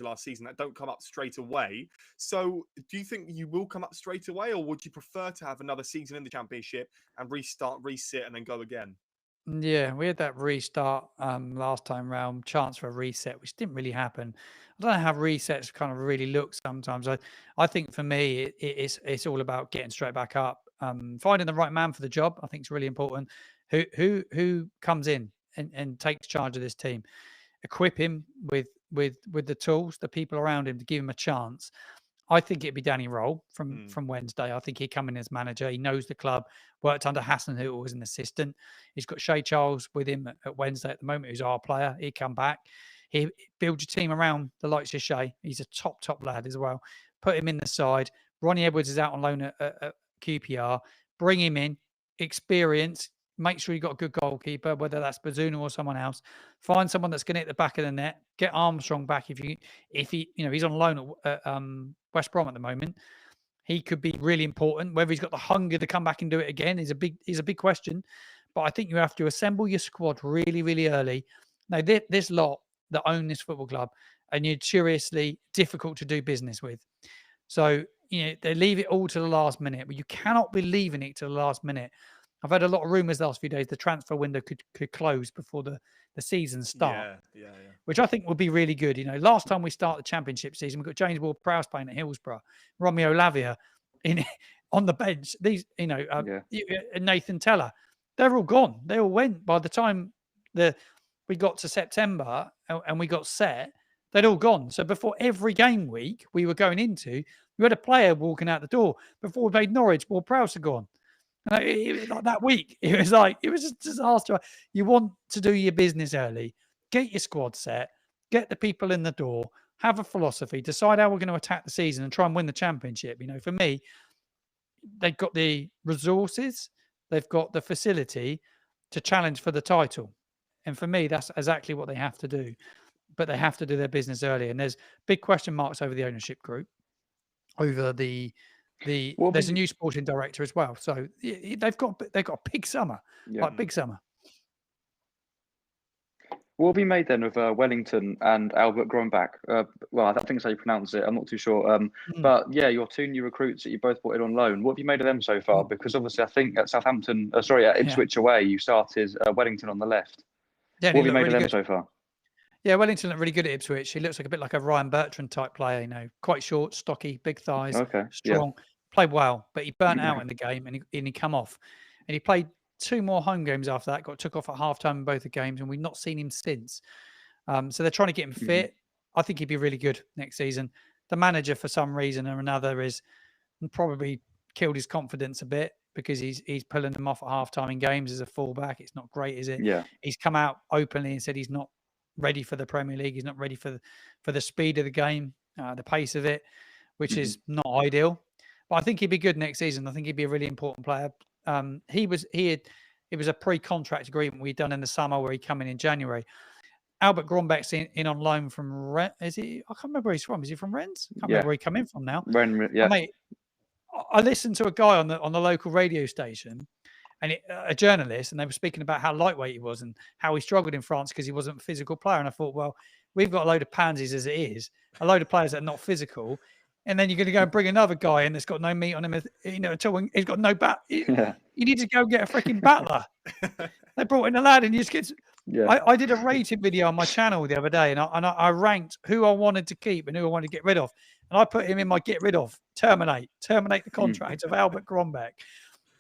last season, that don't come up straight away. So do you think you will come up straight away, or would you prefer to have another season in the Championship and restart, resit, and then go again? Yeah, we had that restart last time round, chance for a reset, which didn't really happen. I don't know how resets kind of really look sometimes. I think for me, it's all about getting straight back up, finding the right man for the job. I think it's really important. Who comes in and takes charge of this team, equip him with the tools, the people around him to give him a chance. I think it'd be Danny Roll from Wednesday. I think he'd come in as manager. He knows the club, worked under Hassan, who was an assistant. He's got Shay Charles with him at Wednesday at the moment, who's our player. He'd come back. He builds your team around the likes of Shay. He's a top lad as well. Put him in the side. Ronnie Edwards is out on loan at QPR. Bring him in. Experience. Make sure you've got a good goalkeeper, whether that's Bazunu or someone else. Find someone that's going to hit the back of the net. Get Armstrong back if he, he's on loan at West Brom at the moment. He could be really important. Whether he's got the hunger to come back and do it again is a big question. But I think you have to assemble your squad really, really early. Now, this lot that own this football club are notoriously difficult to do business with. So, they leave it all to the last minute, but you cannot be leaving it to the last minute. I've had a lot of rumours the last few days the transfer window could close before the season start. Yeah. Which I think would be really good. Last time we start the Championship season, we got James Ward-Prowse playing at Hillsborough, Romeo Lavia on the bench. These, Nathan Teller, they're all gone. They all went by the time we got to September and we got set. They'd all gone. So before every game week we were going into, we had a player walking out the door. Before we played Norwich, Ward-Prowse had gone. Like that week, it was a disaster. You want to do your business early, get your squad set, get the people in the door, have a philosophy, decide how we're going to attack the season and try and win the Championship. For me, they've got the resources, they've got the facility to challenge for the title. And for me, that's exactly what they have to do. But they have to do their business early. And there's big question marks over the ownership group, over there's a new sporting director as well, so they've got a big summer, big summer. What will be made then of Wellington and Albert Grombach? Well, I think that's how you pronounce it. I'm not too sure. But yeah, your two new recruits that you both brought in on loan. What have you made of them so far? Because obviously, I think at Ipswich away, you started Wellington on the left. Yeah, what have you made of them so far? Yeah, Wellington looked really good at Ipswich. He looks like a bit like a Ryan Bertrand type player. Quite short, stocky, big thighs, strong. Yeah. Played well, but he burnt out in the game and he come off. And he played 2 more home games after that, got took off at half-time in both the games, and we've not seen him since. So they're trying to get him fit. I think he'd be really good next season. The manager, for some reason or another, is probably killed his confidence a bit because he's pulling them off at half-time in games as a fullback. It's not great, is it? Yeah. He's come out openly and said he's not ready for the Premier League. He's not ready for the speed of the game, the pace of it, which is not ideal. But I think he'd be good next season. I think he'd be a really important player. It was a pre-contract agreement we'd done in the summer where he'd come in January. Albert Grombach's in on loan from Rennes. I can't remember where he's from. Is he from Rennes? I can't remember where he come in from now. Rennes, yeah. Mate, I listened to a guy on the local radio station, and a journalist, and they were speaking about how lightweight he was and how he struggled in France because he wasn't a physical player. And I thought, well, we've got a load of pansies as it is, a load of players that are not physical. And then you're going to go and bring another guy in that's got no meat on him, at all. He's got no bat. You need to go get a freaking battler. They brought in a lad, and you just get. Yeah. I did a rating video on my channel the other day, and I ranked who I wanted to keep and who I wanted to get rid of, and I put him in my get rid of, terminate the contract of Albert Grombach.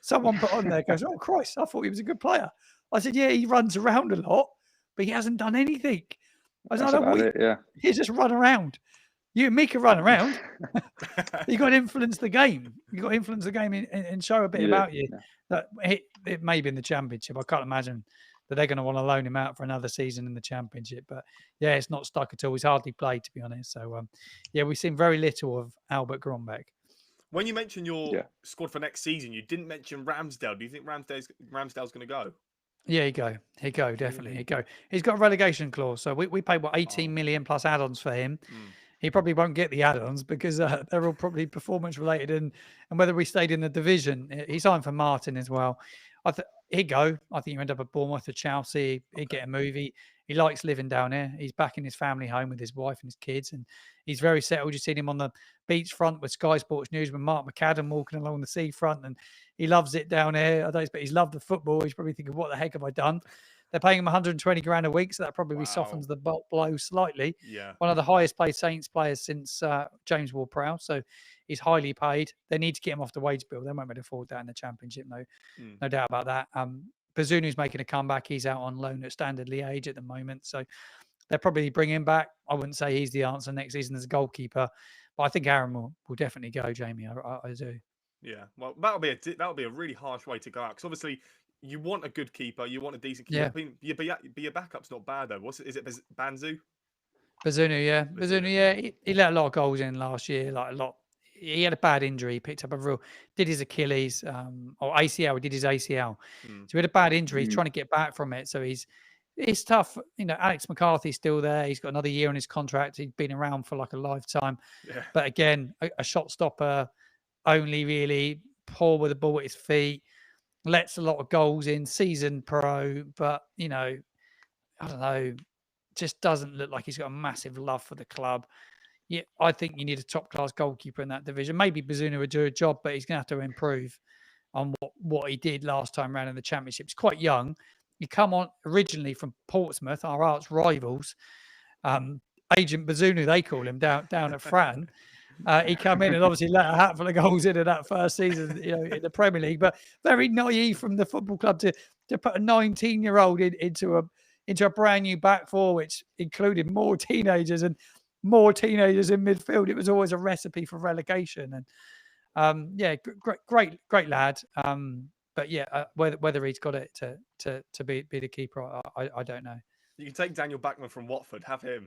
Someone put on there goes, oh Christ, I thought he was a good player. I said, yeah, he runs around a lot, but he hasn't done anything. I said, he's just run around. You and me can run around. You got to influence the game. You got to influence the game and show a bit about you. That it may be in the Championship. I can't imagine that they're going to want to loan him out for another season in the Championship. But yeah, it's not stuck at all. He's hardly played, to be honest. So we've seen very little of Albert Grombach. When you mentioned your squad for next season, you didn't mention Ramsdale. Do you think Ramsdale's going to go? Yeah, he'd go, definitely. He'd go. He's got a relegation clause. So we paid, 18 million plus add-ons for him. he probably won't get the add-ons because they're all probably performance related, and whether we stayed in the division. He signed for Martin as well. He'd go. I think he'd end up at Bournemouth or Chelsea. He'd get a movie. He likes living down here. He's back in his family home with his wife and his kids, and he's very settled. You've seen him on the beachfront with Sky Sports News with Mark McAdam walking along the seafront, and he loves it down here. I don't expect he's loved the football. He's probably thinking, what the heck have I done? They're paying him 120 grand a week, so that probably softens the blow slightly. Yeah. One of the highest paid Saints players since James Ward-Prowse, so he's highly paid. They need to get him off the wage bill. They won't be able to afford that in the Championship, no doubt about that. Bazunu's making a comeback. He's out on loan at Standard Liège at the moment, so they'll probably bring him back. I wouldn't say he's the answer next season as a goalkeeper, but I think Aaron will definitely go, Jamie. I do. Yeah, well, that'll be a really harsh way to go out, because obviously you want a good keeper, you want a decent keeper. Yeah. But your backup's not bad though. Is it Banzu? Bazunu, yeah. Bazunu, yeah. He let a lot of goals in last year, like a lot. He had a bad injury. He picked up did his Achilles or ACL. He did his ACL. So he had a bad injury. He's trying to get back from it. So it's tough. You know, Alex McCarthy's still there. He's got another year on his contract. He's been around for like a lifetime. Yeah. But again, a shot stopper, only really poor with the ball at his feet, lets a lot of goals in, seasoned pro, but, you know, I don't know, just doesn't look like he's got a massive love for the club. Yeah, I think you need a top-class goalkeeper in that division. Maybe Bazunu would do a job, but he's going to have to improve on what he did last time around in the Championship. He's quite young. He come on originally from Portsmouth, our arch rivals. Agent Bazunu, they call him, down at Fratton. He come in and obviously let a hatful of goals in that first season, you know, in the Premier League. But very naive from the football club to put a 19-year-old into a brand new back four, which included more teenagers in midfield. It was always a recipe for relegation. And yeah, great lad. But yeah, whether he's got it to be the keeper, I don't know. You can take Daniel Backman from Watford. Have him.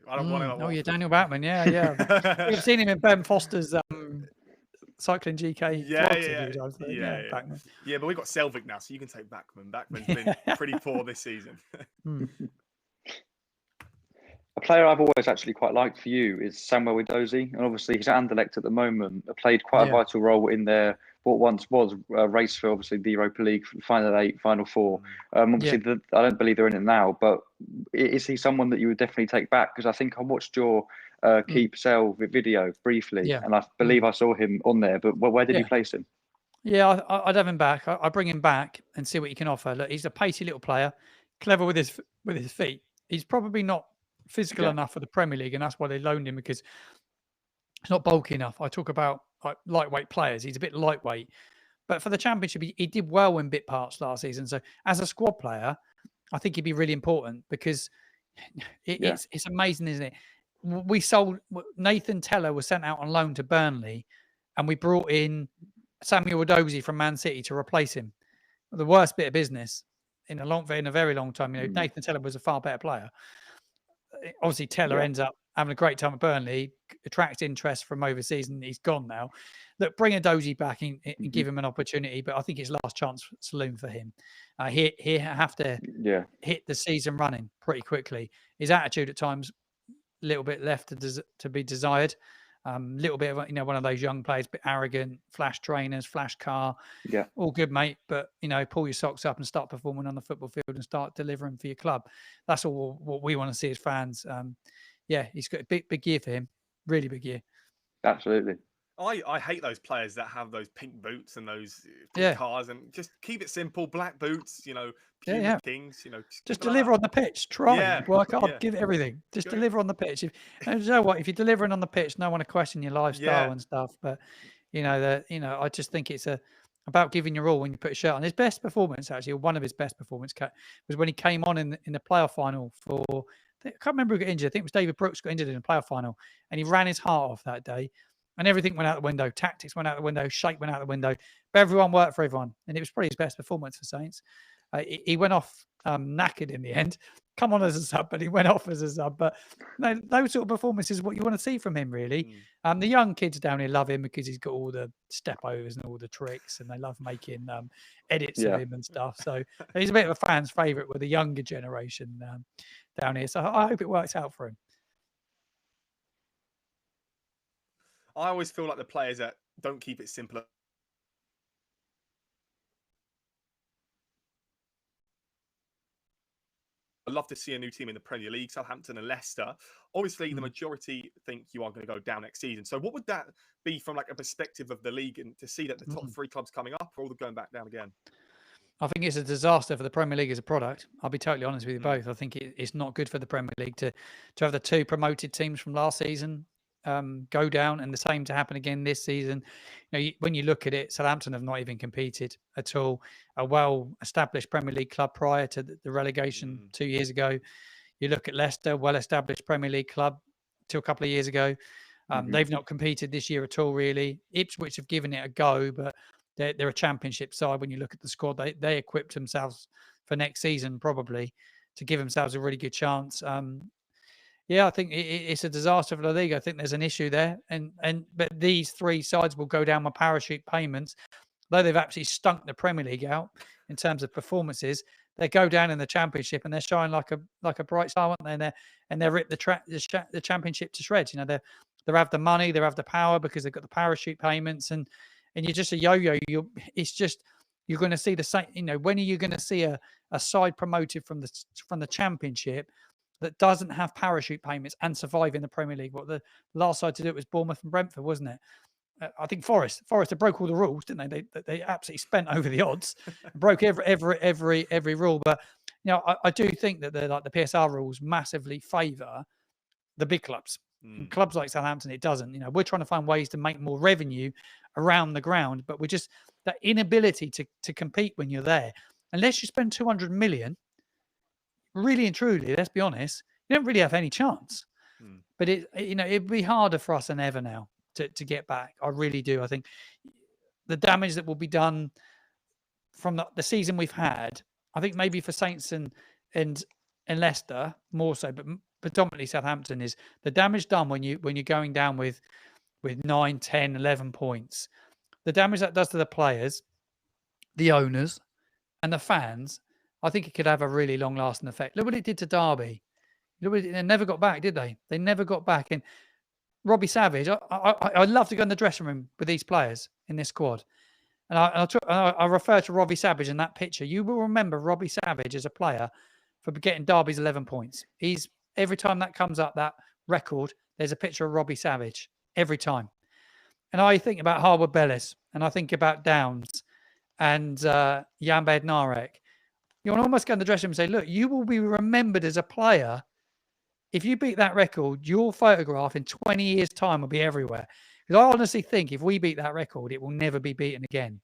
I don't want him. Oh yeah, Daniel Backman. Yeah. We've seen him in Ben Foster's cycling GK. Backman. Yeah, but we've got Selvig now, so you can take Backman. Backman's been pretty poor this season. A player I've always actually quite liked for you is Samuel Edozie, and obviously he's at Anderlecht at the moment. Played quite a vital role in their what once was a race for obviously the Europa League Final 8, Final 4. Obviously, I don't believe they're in it now, but is he someone that you would definitely take back? Because I think I watched your keep sell video briefly, and I believe I saw him on there. But where did you place him? Yeah, I'd have him back. I bring him back and see what he can offer. Look, he's a pacey little player, clever with his feet. He's probably not physical enough for the Premier League, and that's why they loaned him, because he's not bulky enough. I talk about lightweight players. He's a bit lightweight, but for the Championship, he did well in bit parts last season. So as a squad player, I think he'd be really important, because it's amazing, isn't it? We sold Nathan Teller was sent out on loan to Burnley, and we brought in Samuel Edozie from Man City to replace him. The worst bit of business in a very long time. You know, Nathan Teller was a far better player. Obviously, Teller ends up having a great time at Burnley, attracts interest from overseas, and he's gone now. Look, bring Edozie back and give him an opportunity, but I think it's last chance saloon for him. He have to hit the season running pretty quickly. His attitude at times, a little bit left to be desired. Little bit of, one of those young players, a bit arrogant, flash trainers, flash car. Yeah. All good, mate. But, pull your socks up and start performing on the football field and start delivering for your club. That's all what we want to see as fans. He's got a big year for him. Really big year. Absolutely. I hate those players that have those pink boots and those pink cars, and just keep it simple. Black boots, Puma Kings, just deliver on the pitch. Try, work hard, give it everything. Just deliver on the pitch. And you know what? If you're delivering on the pitch, no one will question your lifestyle and stuff. But I just think it's about giving your all when you put a shirt on. His best performance, actually, or one of his best performances, was when he came on in the playoff final for. I can't remember who got injured. I think it was David Brooks got injured in the playoff final, and he ran his heart off that day. And everything went out the window. Tactics went out the window. Shape went out the window. But everyone worked for everyone. And it was probably his best performance for Saints. He went off knackered in the end. Come on as a sub, but he went off as a sub. But those sort of performances is what you want to see from him, really. The young kids down here love him because he's got all the step overs and all the tricks. And they love making edits of him and stuff. So he's a bit of a fan's favourite with the younger generation down here. So I hope it works out for him. I always feel like the players that don't keep it simple. I'd love to see a new team in the Premier League, Southampton and Leicester. Obviously, the majority think you are going to go down next season. So what would that be from like a perspective of the league, and to see that the top three clubs coming up are all going back down again? I think it's a disaster for the Premier League as a product. I'll be totally honest with you both. I think it's not good for the Premier League to have the two promoted teams from last season go down, and the same to happen again this season. When you look at it, Southampton have not even competed at all. A well-established Premier League club prior to the relegation 2 years ago. You look at Leicester, well-established Premier League club till a couple of years ago. They've not competed this year at all, really. Ipswich have given it a go, but they're a championship side. When you look at the squad, they equipped themselves for next season probably to give themselves a really good chance. I think it's a disaster for the league. I think there's an issue there, but these three sides will go down with parachute payments. Though they've actually stunk the Premier League out in terms of performances, they go down in the Championship and they're showing like a bright star, aren't they? And they rip the Championship to shreds. They have the money, they have the power because they've got the parachute payments, and you're just a yo-yo. You're going to see the same. When are you going to see a side promoted from the Championship that doesn't have parachute payments and survive in the Premier League? What the last side to do it was Bournemouth and Brentford, wasn't it? I think Forest broke all the rules, didn't they? They absolutely spent over the odds, broke every rule. But I do think that the PSR rules massively favour the big clubs. Clubs like Southampton, it doesn't. We're trying to find ways to make more revenue around the ground, but we're just that inability to compete when you're there. Unless you spend 200 million, really and truly, let's be honest, you don't really have any chance. But it'd be harder for us than ever now to get back. I really do. I think the damage that will be done from the season we've had, I think maybe for Saints and Leicester more so, but predominantly Southampton, is the damage done when you're going down with 9, 10, 11 points. The damage that does to the players, the owners, and the fans. I think it could have a really long-lasting effect. Look what it did to Derby. They never got back, did they? They never got back. And Robbie Savage, I'd love to go in the dressing room with these players in this squad. And I refer to Robbie Savage in that picture. You will remember Robbie Savage as a player for getting Derby's 11 points. Every time that comes up, that record, there's a picture of Robbie Savage every time. And I think about Harwood Bellis, and I think about Downs and Jan Bednarek. You want to almost go in the dressing room and say, look, you will be remembered as a player. If you beat that record, your photograph in 20 years' time will be everywhere. Because I honestly think if we beat that record, it will never be beaten again.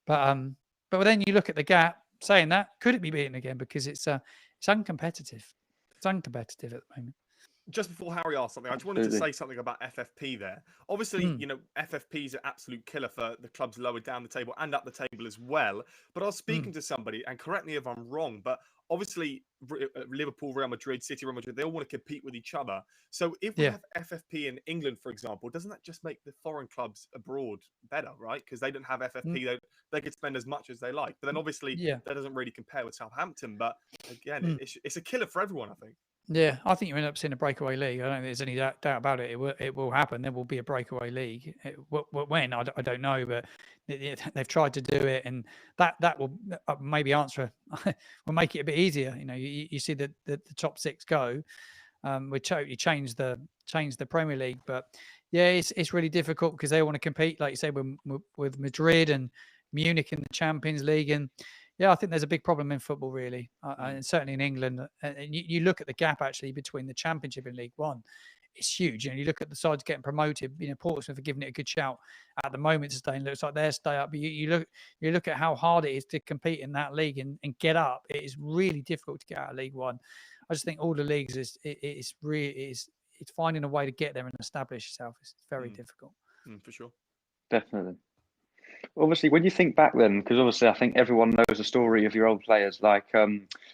But then you look at the gap, saying that, could it be beaten again? Because it's uncompetitive. It's uncompetitive at the moment. Just before Harry asked something, I just wanted to say something about FFP there. Obviously, FFP is an absolute killer for the clubs lower down the table and up the table as well. But I was speaking to somebody, and correct me if I'm wrong, but obviously Liverpool, Real Madrid, City, Real Madrid, they all want to compete with each other. So if we have FFP in England, for example, doesn't that just make the foreign clubs abroad better, right? Because they don't have FFP, they could spend as much as they like. But then obviously that doesn't really compare with Southampton. But again, it's a killer for everyone, I think. Yeah, I think you end up seeing a breakaway league. I don't think there's any doubt about it. It will happen. There will be a breakaway league. When? I don't know, but they've tried to do it, and that will maybe answer. will make it a bit easier. You see the top six go. We totally change the Premier League, but yeah, it's really difficult because they want to compete, like you say, with Madrid and Munich in the Champions League, and yeah, I think there's a big problem in football, really, and certainly in England. And you look at the gap actually between the Championship and League One; it's huge. You look at the sides getting promoted. Portsmouth are giving it a good shout at the moment to stay. And looks like they're stay up. But you look at how hard it is to compete in that league and get up. It is really difficult to get out of League One. I just think all the leagues it's finding a way to get there and establish yourself. It's very difficult. For sure, definitely. Obviously, when you think back then, because obviously I think everyone knows the story of your old players like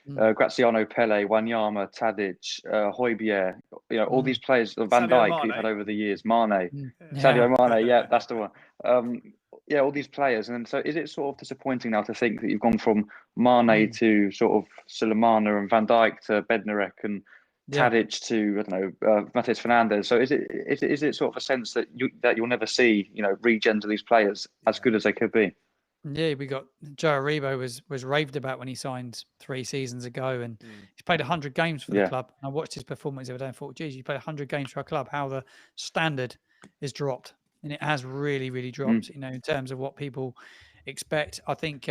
Graziano, Pele, Wanyama, Tadic, Højbjerg, all these players, Van Dijk you've had over the years, Mane, Sadio Mane, yeah, that's the one. All these players. And so is it sort of disappointing now to think that you've gone from Mane to sort of Sulemana and Van Dijk to Bednarek and Tadic to, I don't know, Matheus Fernandes. So is it sort of a sense that you'll never see, regens of these players as good as they could be? Yeah, we got Joe Aribo was raved about when he signed 3 seasons ago, and he's played 100 games for the club. And I watched his performance the other day and thought, geez, you played 100 games for a club, how the standard is dropped. And it has really, really dropped, in terms of what people expect. I think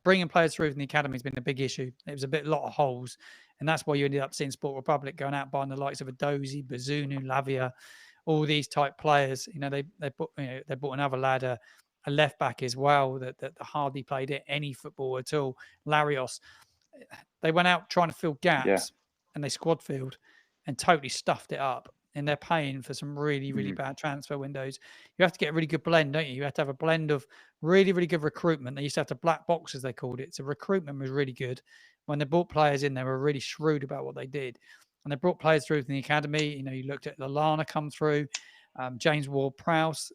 bringing players through from the academy has been a big issue. It was a lot of holes. And that's why you ended up seeing Sport Republic going out buying the likes of a Dozy, Bazunu, Lavia, all these type players. They bought another lad, a left back as well that hardly played any football at all. Larios. They went out trying to fill gaps and they squad filled and totally stuffed it up. And they're paying for some really, really bad transfer windows. You have to get a really good blend, don't you? You have to have a blend of really, really good recruitment. They used to have the black box, as they called it. So recruitment was really good. When they brought players in, they were really shrewd about what they did. And they brought players through from the academy. You looked at Lallana come through, James Ward-Prowse,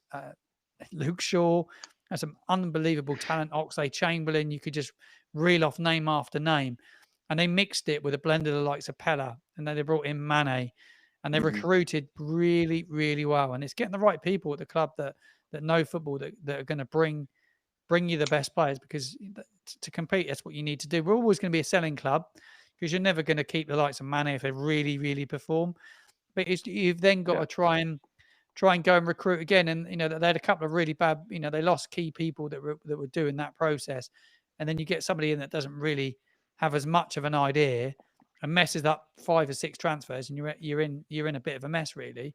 Luke Shaw, and some unbelievable talent. Oxlade-Chamberlain, you could just reel off name after name. And they mixed it with a blend of the likes of Pella. And then they brought in Mane. And they recruited really, really well. And it's getting the right people at the club that know football, that are going to bring you the best players, because to compete, that's what you need to do. We're always going to be a selling club, because you're never going to keep the likes of Mane if they really, really perform. But you've then got to try and go and recruit again. And, they had a couple of really bad, they lost key people that were doing that process. And then you get somebody in that doesn't really have as much of an idea and messes up 5 or 6 transfers, and you're in a bit of a mess, really.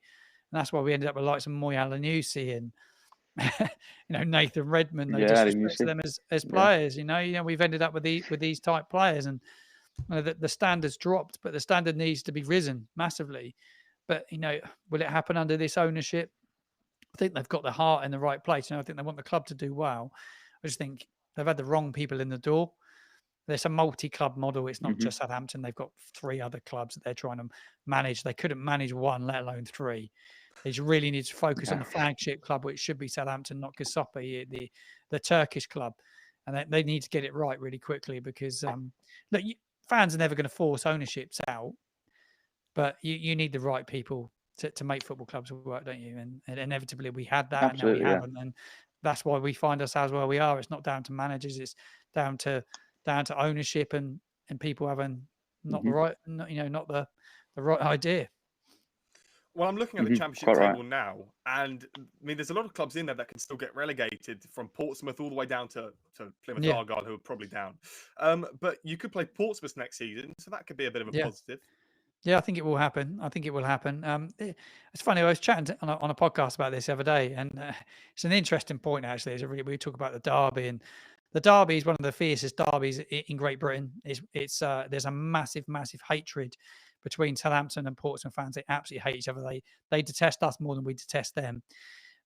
And that's why we ended up with likes of Moya Lanusi and Nathan Redmond. No disrespect to them as players. We've ended up with these type players, and the standards dropped, but the standard needs to be risen massively. But will it happen under this ownership? I think they've got the heart in the right place. I think they want the club to do well. I just think they've had the wrong people in the door. There's a multi-club model. It's not just Southampton. They've got 3 other clubs that they're trying to manage. They couldn't manage 1, let alone 3. They just really need to focus on the flagship club, which should be Southampton, not Kassopi, the Turkish club. And they need to get it right really quickly, because look, fans are never going to force ownerships out, but you need the right people to make football clubs work, don't you? And inevitably we had that, and now we haven't. And that's why we find ourselves where we are. It's not down to managers. It's down to ownership and people having not the right, not the right idea. Well, I'm looking at the championship table now, and there's a lot of clubs in there that can still get relegated, from Portsmouth all the way down to Plymouth Argyle, who are probably down. But you could play Portsmouth next season, so that could be a bit of a positive. Yeah, I think it will happen. It's funny. I was chatting on a podcast about this the other day, and it's an interesting point, actually. We talk about the derby, and the derby is one of the fiercest derbies in Great Britain. There's a massive, massive hatred between Southampton and Portsmouth fans. They absolutely hate each other. They detest us more than we detest them.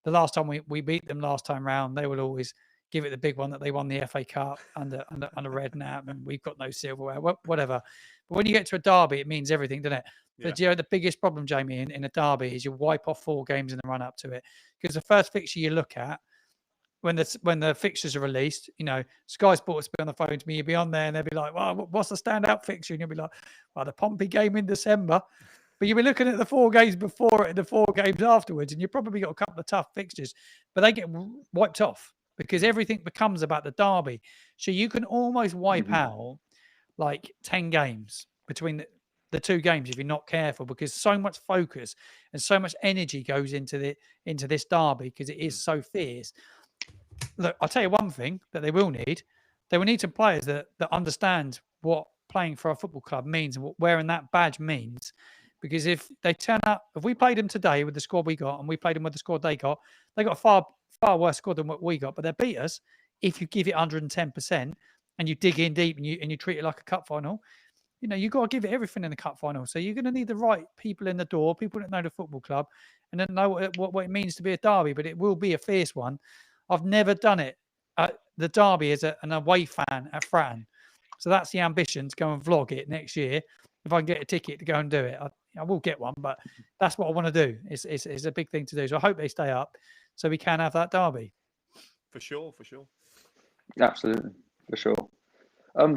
The last time we beat them last time round, they will always give it the big one that they won the FA Cup under Redknapp, and we've got no silverware, whatever. But when you get to a derby, it means everything, doesn't it? Yeah. But the biggest problem, Jamie, in a derby is you wipe off 4 games in the run up to it, because the first fixture you look at, when the fixtures are released, Sky Sports will be on the phone to me, you'll be on there and they'll be like, well, what's the standout fixture? And you'll be like, well, the Pompey game in December. But you'll be looking at the 4 games before it and the 4 games afterwards, and you've probably got a couple of tough fixtures, but they get wiped off because everything becomes about the derby. So you can almost wipe out like 10 games between the 2 games if you're not careful, because so much focus and so much energy goes into this derby, because it is so fierce. Look, I'll tell you one thing that they will need. They will need some players that understand what playing for a football club means and what wearing that badge means. Because if they turn up, if we played them today with the squad we got and we played them with the squad they got a far, far worse squad than what we got, but they beat us if you give it 110% and you dig in deep and you treat it like a cup final. You've got to give it everything in the cup final. So you're going to need the right people in the door, people that know the football club and that know what it means to be a derby, but it will be a fierce one. I've never done it. The derby is an away fan at Fratton. So that's the ambition, to go and vlog it next year. If I can get a ticket to go and do it, I will get one, but that's what I want to do. It's a big thing to do. So I hope they stay up so we can have that derby. For sure. Absolutely, for sure.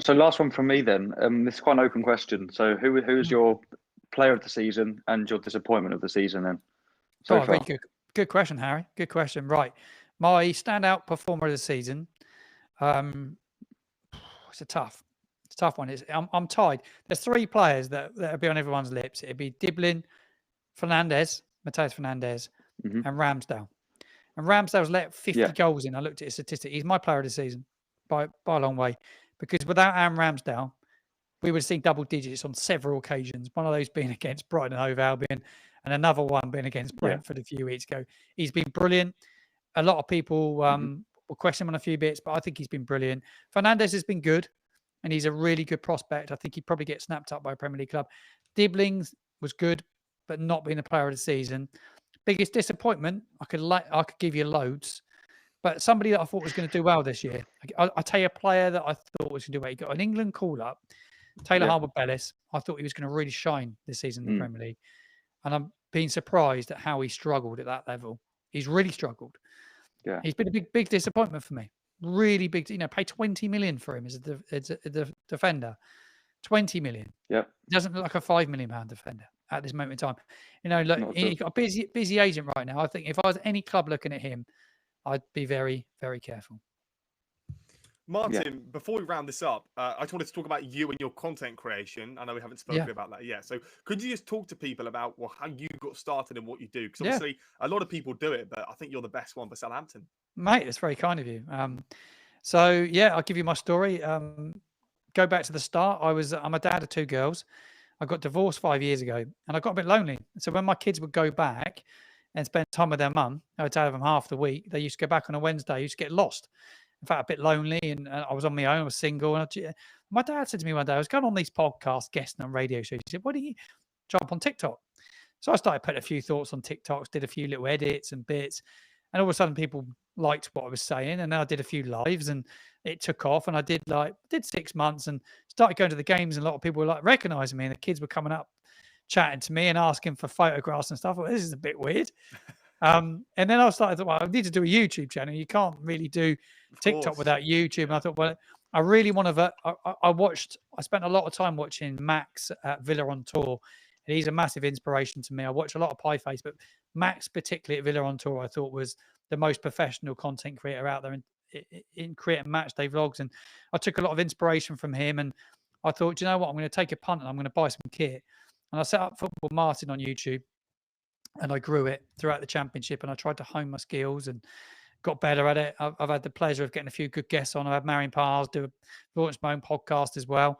So last one from me then. This is quite an open question. So who is your player of the season and your disappointment of the season then so far? Very good question, Harry. Good question. Right. My standout performer of the season. It's a tough one. I'm tied. There's 3 players that'll be on everyone's lips. It'd be Diblin, Mateus Fernandes, and Ramsdale. And Ramsdale's let 50 goals in. I looked at his statistic. He's my player of the season by a long way. Because without Aaron Ramsdale, we would have seen double digits on several occasions. One of those being against Brighton and Hove Albion, and another one being against Brentford a few weeks ago. He's been brilliant. A lot of people will question him on a few bits, but I think he's been brilliant. Fernandes has been good, and he's a really good prospect. I think he'd probably get snapped up by a Premier League club. Diblings was good, but not being the player of the season. Biggest disappointment, I could give you loads, but somebody that I thought was going to do well this year. I'll tell you a player that I thought was going to do well. He got an England call-up, Taylor Harbour-Bellis. I thought he was going to really shine this season in the Premier League, and I'm being surprised at how he struggled at that level. He's really struggled. Yeah, he's been a big disappointment for me. Really big. Pay 20 million for him as a defender. 20 million. Yeah, doesn't look like a £5 million defender at this moment in time. Look, he's got a busy agent right now. I think if I was any club looking at him, I'd be very, very careful. Martin, before we round this up, I just wanted to talk about you and your content creation. I know we haven't spoken about that yet. So could you just talk to people about how you got started and what you do? Because obviously a lot of people do it, but I think you're the best one for Southampton. Mate, that's very kind of you. I'll give you my story. Go back to the start. I'm a dad of 2 girls. I got divorced 5 years ago, and I got a bit lonely. So when my kids would go back and spend time with their mum, I would have them half the week. They used to go back on a Wednesday. I used to get lost. In fact, a bit lonely, and I was on my own. I was single. And my dad said to me one day, I was going on these podcasts, guesting on radio shows. He said, "Why don't you jump on TikTok?" So I started putting a few thoughts on TikToks, did a few little edits and bits, and all of a sudden people liked what I was saying. And then I did a few lives, and it took off. And I did 6 months and started going to the games, and a lot of people were recognizing me, and the kids were coming up, chatting to me and asking for photographs and stuff. Well, this is a bit weird. And then I started, I need to do a YouTube channel. You can't really do TikTok without YouTube. And I thought, I really want to. I spent a lot of time watching Max at Villa on Tour, and he's a massive inspiration to me. I watch a lot of Pieface, but Max, particularly at Villa on Tour, I thought was the most professional content creator out there in creating match day vlogs. And I took a lot of inspiration from him. And I thought, you know what, I'm going to take a punt and I'm going to buy some kit. And I set up Football Martin on YouTube. And I grew it throughout the championship, and I tried to hone my skills and got better at it. I've had the pleasure of getting a few good guests on. I've had Marion Pars launched my own podcast as well.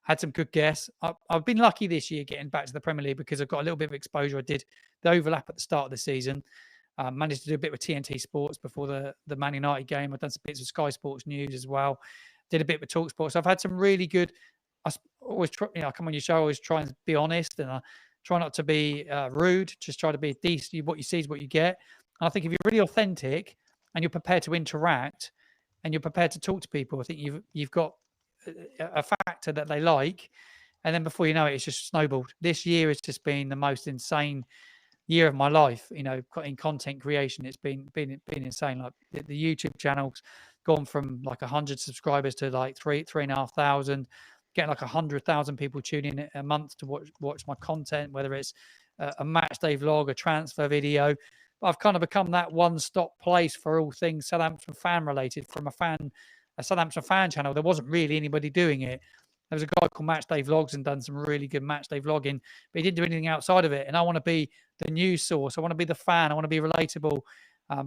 Had some good guests. I've been lucky this year getting back to the Premier League because I've got a little bit of exposure. I did the overlap at the start of the season. Managed to do a bit with TNT Sports before the Man United game. I've done some bits with Sky Sports News as well. Did a bit with TalkSport. So I've had some really good. I always try, I come on your show. I always try and be honest, and I try not to be rude. Just try to be decent. What you see is what you get. And I think if you're really authentic and you're prepared to interact and you're prepared to talk to people, I think you've got a factor that they like. And then before you know it, it's just snowballed. This year has just been the most insane year of my life. In content creation, it's been insane. Like the YouTube channel's gone from 100 subscribers to 3,500. Getting 100,000 people tuning in a month to watch my content, whether it's a match day vlog, a transfer video. But I've kind of become that one-stop place for all things Southampton fan related. From a Southampton fan channel, there wasn't really anybody doing it. There was a guy called Match Day Vlogs and done some really good match day vlogging, but he didn't do anything outside of it. And I want to be the news source. I want to be the fan. I want to be relatable.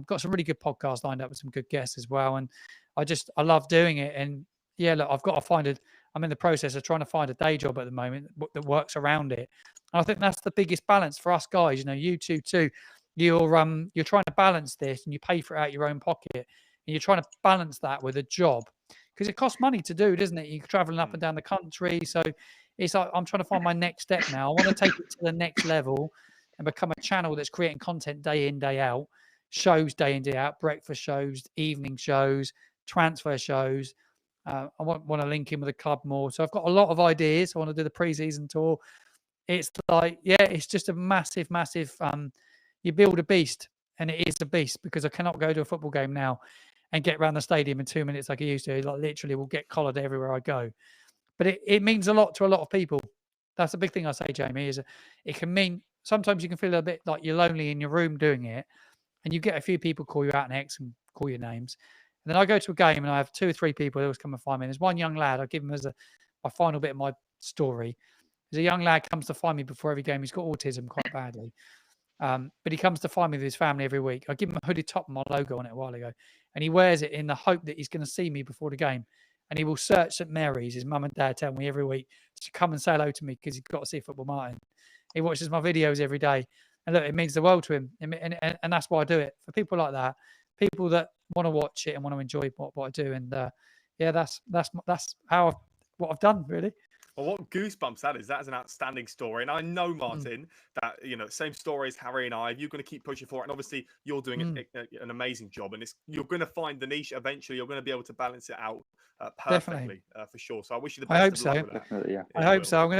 Got some really good podcasts lined up with some good guests as well. And I love doing it. And yeah, look, I've got to find I'm in the process of trying to find a day job at the moment that works around it. And I think that's the biggest balance for us guys. You two too. You're trying to balance this, and you pay for it out of your own pocket, and you're trying to balance that with a job because it costs money to do, doesn't it? You're traveling up and down the country, so it's like I'm trying to find my next step now. I want to take it to the next level and become a channel that's creating content day in, day out, shows day in, day out, breakfast shows, evening shows, transfer shows. I want to link in with the club more. So I've got a lot of ideas. I want to do the pre-season tour. It's it's just a massive, massive, you build a beast, and it is a beast because I cannot go to a football game now and get around the stadium in 2 minutes like I used to. Literally will get collared everywhere I go. But it means a lot to a lot of people. That's a big thing I say, Jamie, is it can mean sometimes you can feel a bit like you're lonely in your room doing it, and you get a few people call you out next and call your names. And then I go to a game and I have 2 or 3 people who always come and find me. There's one young lad, I give him as my final bit of my story. There's a young lad comes to find me before every game. He's got autism quite badly. But he comes to find me with his family every week. I give him a hooded top with my logo on it a while ago, and he wears it in the hope that he's going to see me before the game. And he will search St Mary's. His mum and dad tell me every week to come and say hello to me because he's got to see Football Martin. He watches my videos every day. And look, it means the world to him. And that's why I do it. For people like that, people that want to watch it and want to enjoy what I do. And that's what I've done, really. Well, what goosebumps that is. That is an outstanding story. And I know, Martin, that, same story as Harry and I. You're going to keep pushing for it. And obviously, you're doing an amazing job. And you're going to find the niche eventually. You're going to be able to balance it out perfectly, for sure. So I wish you the best. I hope of so. luck with that. Definitely, yeah. I hope so.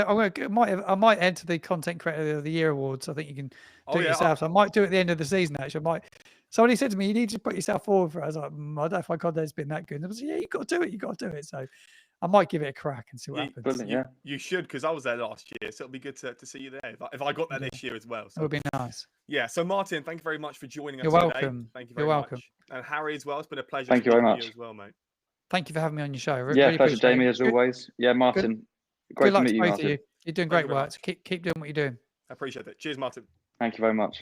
I might enter the Content Creator of the Year awards. I think you can do it yourself. So I might do it at the end of the season, actually. Somebody said to me, you need to put yourself forward for it. I was like, I don't know if my content's been that good. And I was like, yeah, you got to do it. You got to do it. So I might give it a crack and see what happens. You should, because I was there last year, so it'll be good to see you there if I got there this year as well. So it would be nice. Yeah. So Martin, thank you very much for joining us. You're welcome. Thank you very much. And Harry as well. It's been a pleasure. Thank you very much. You as well, mate. Thank you for having me on your show. Really pleasure, Jamie, as always. Yeah, Martin. Great to meet you, Martin. You're doing great work. So keep doing what you're doing. I appreciate it. Cheers, Martin. Thank you very much.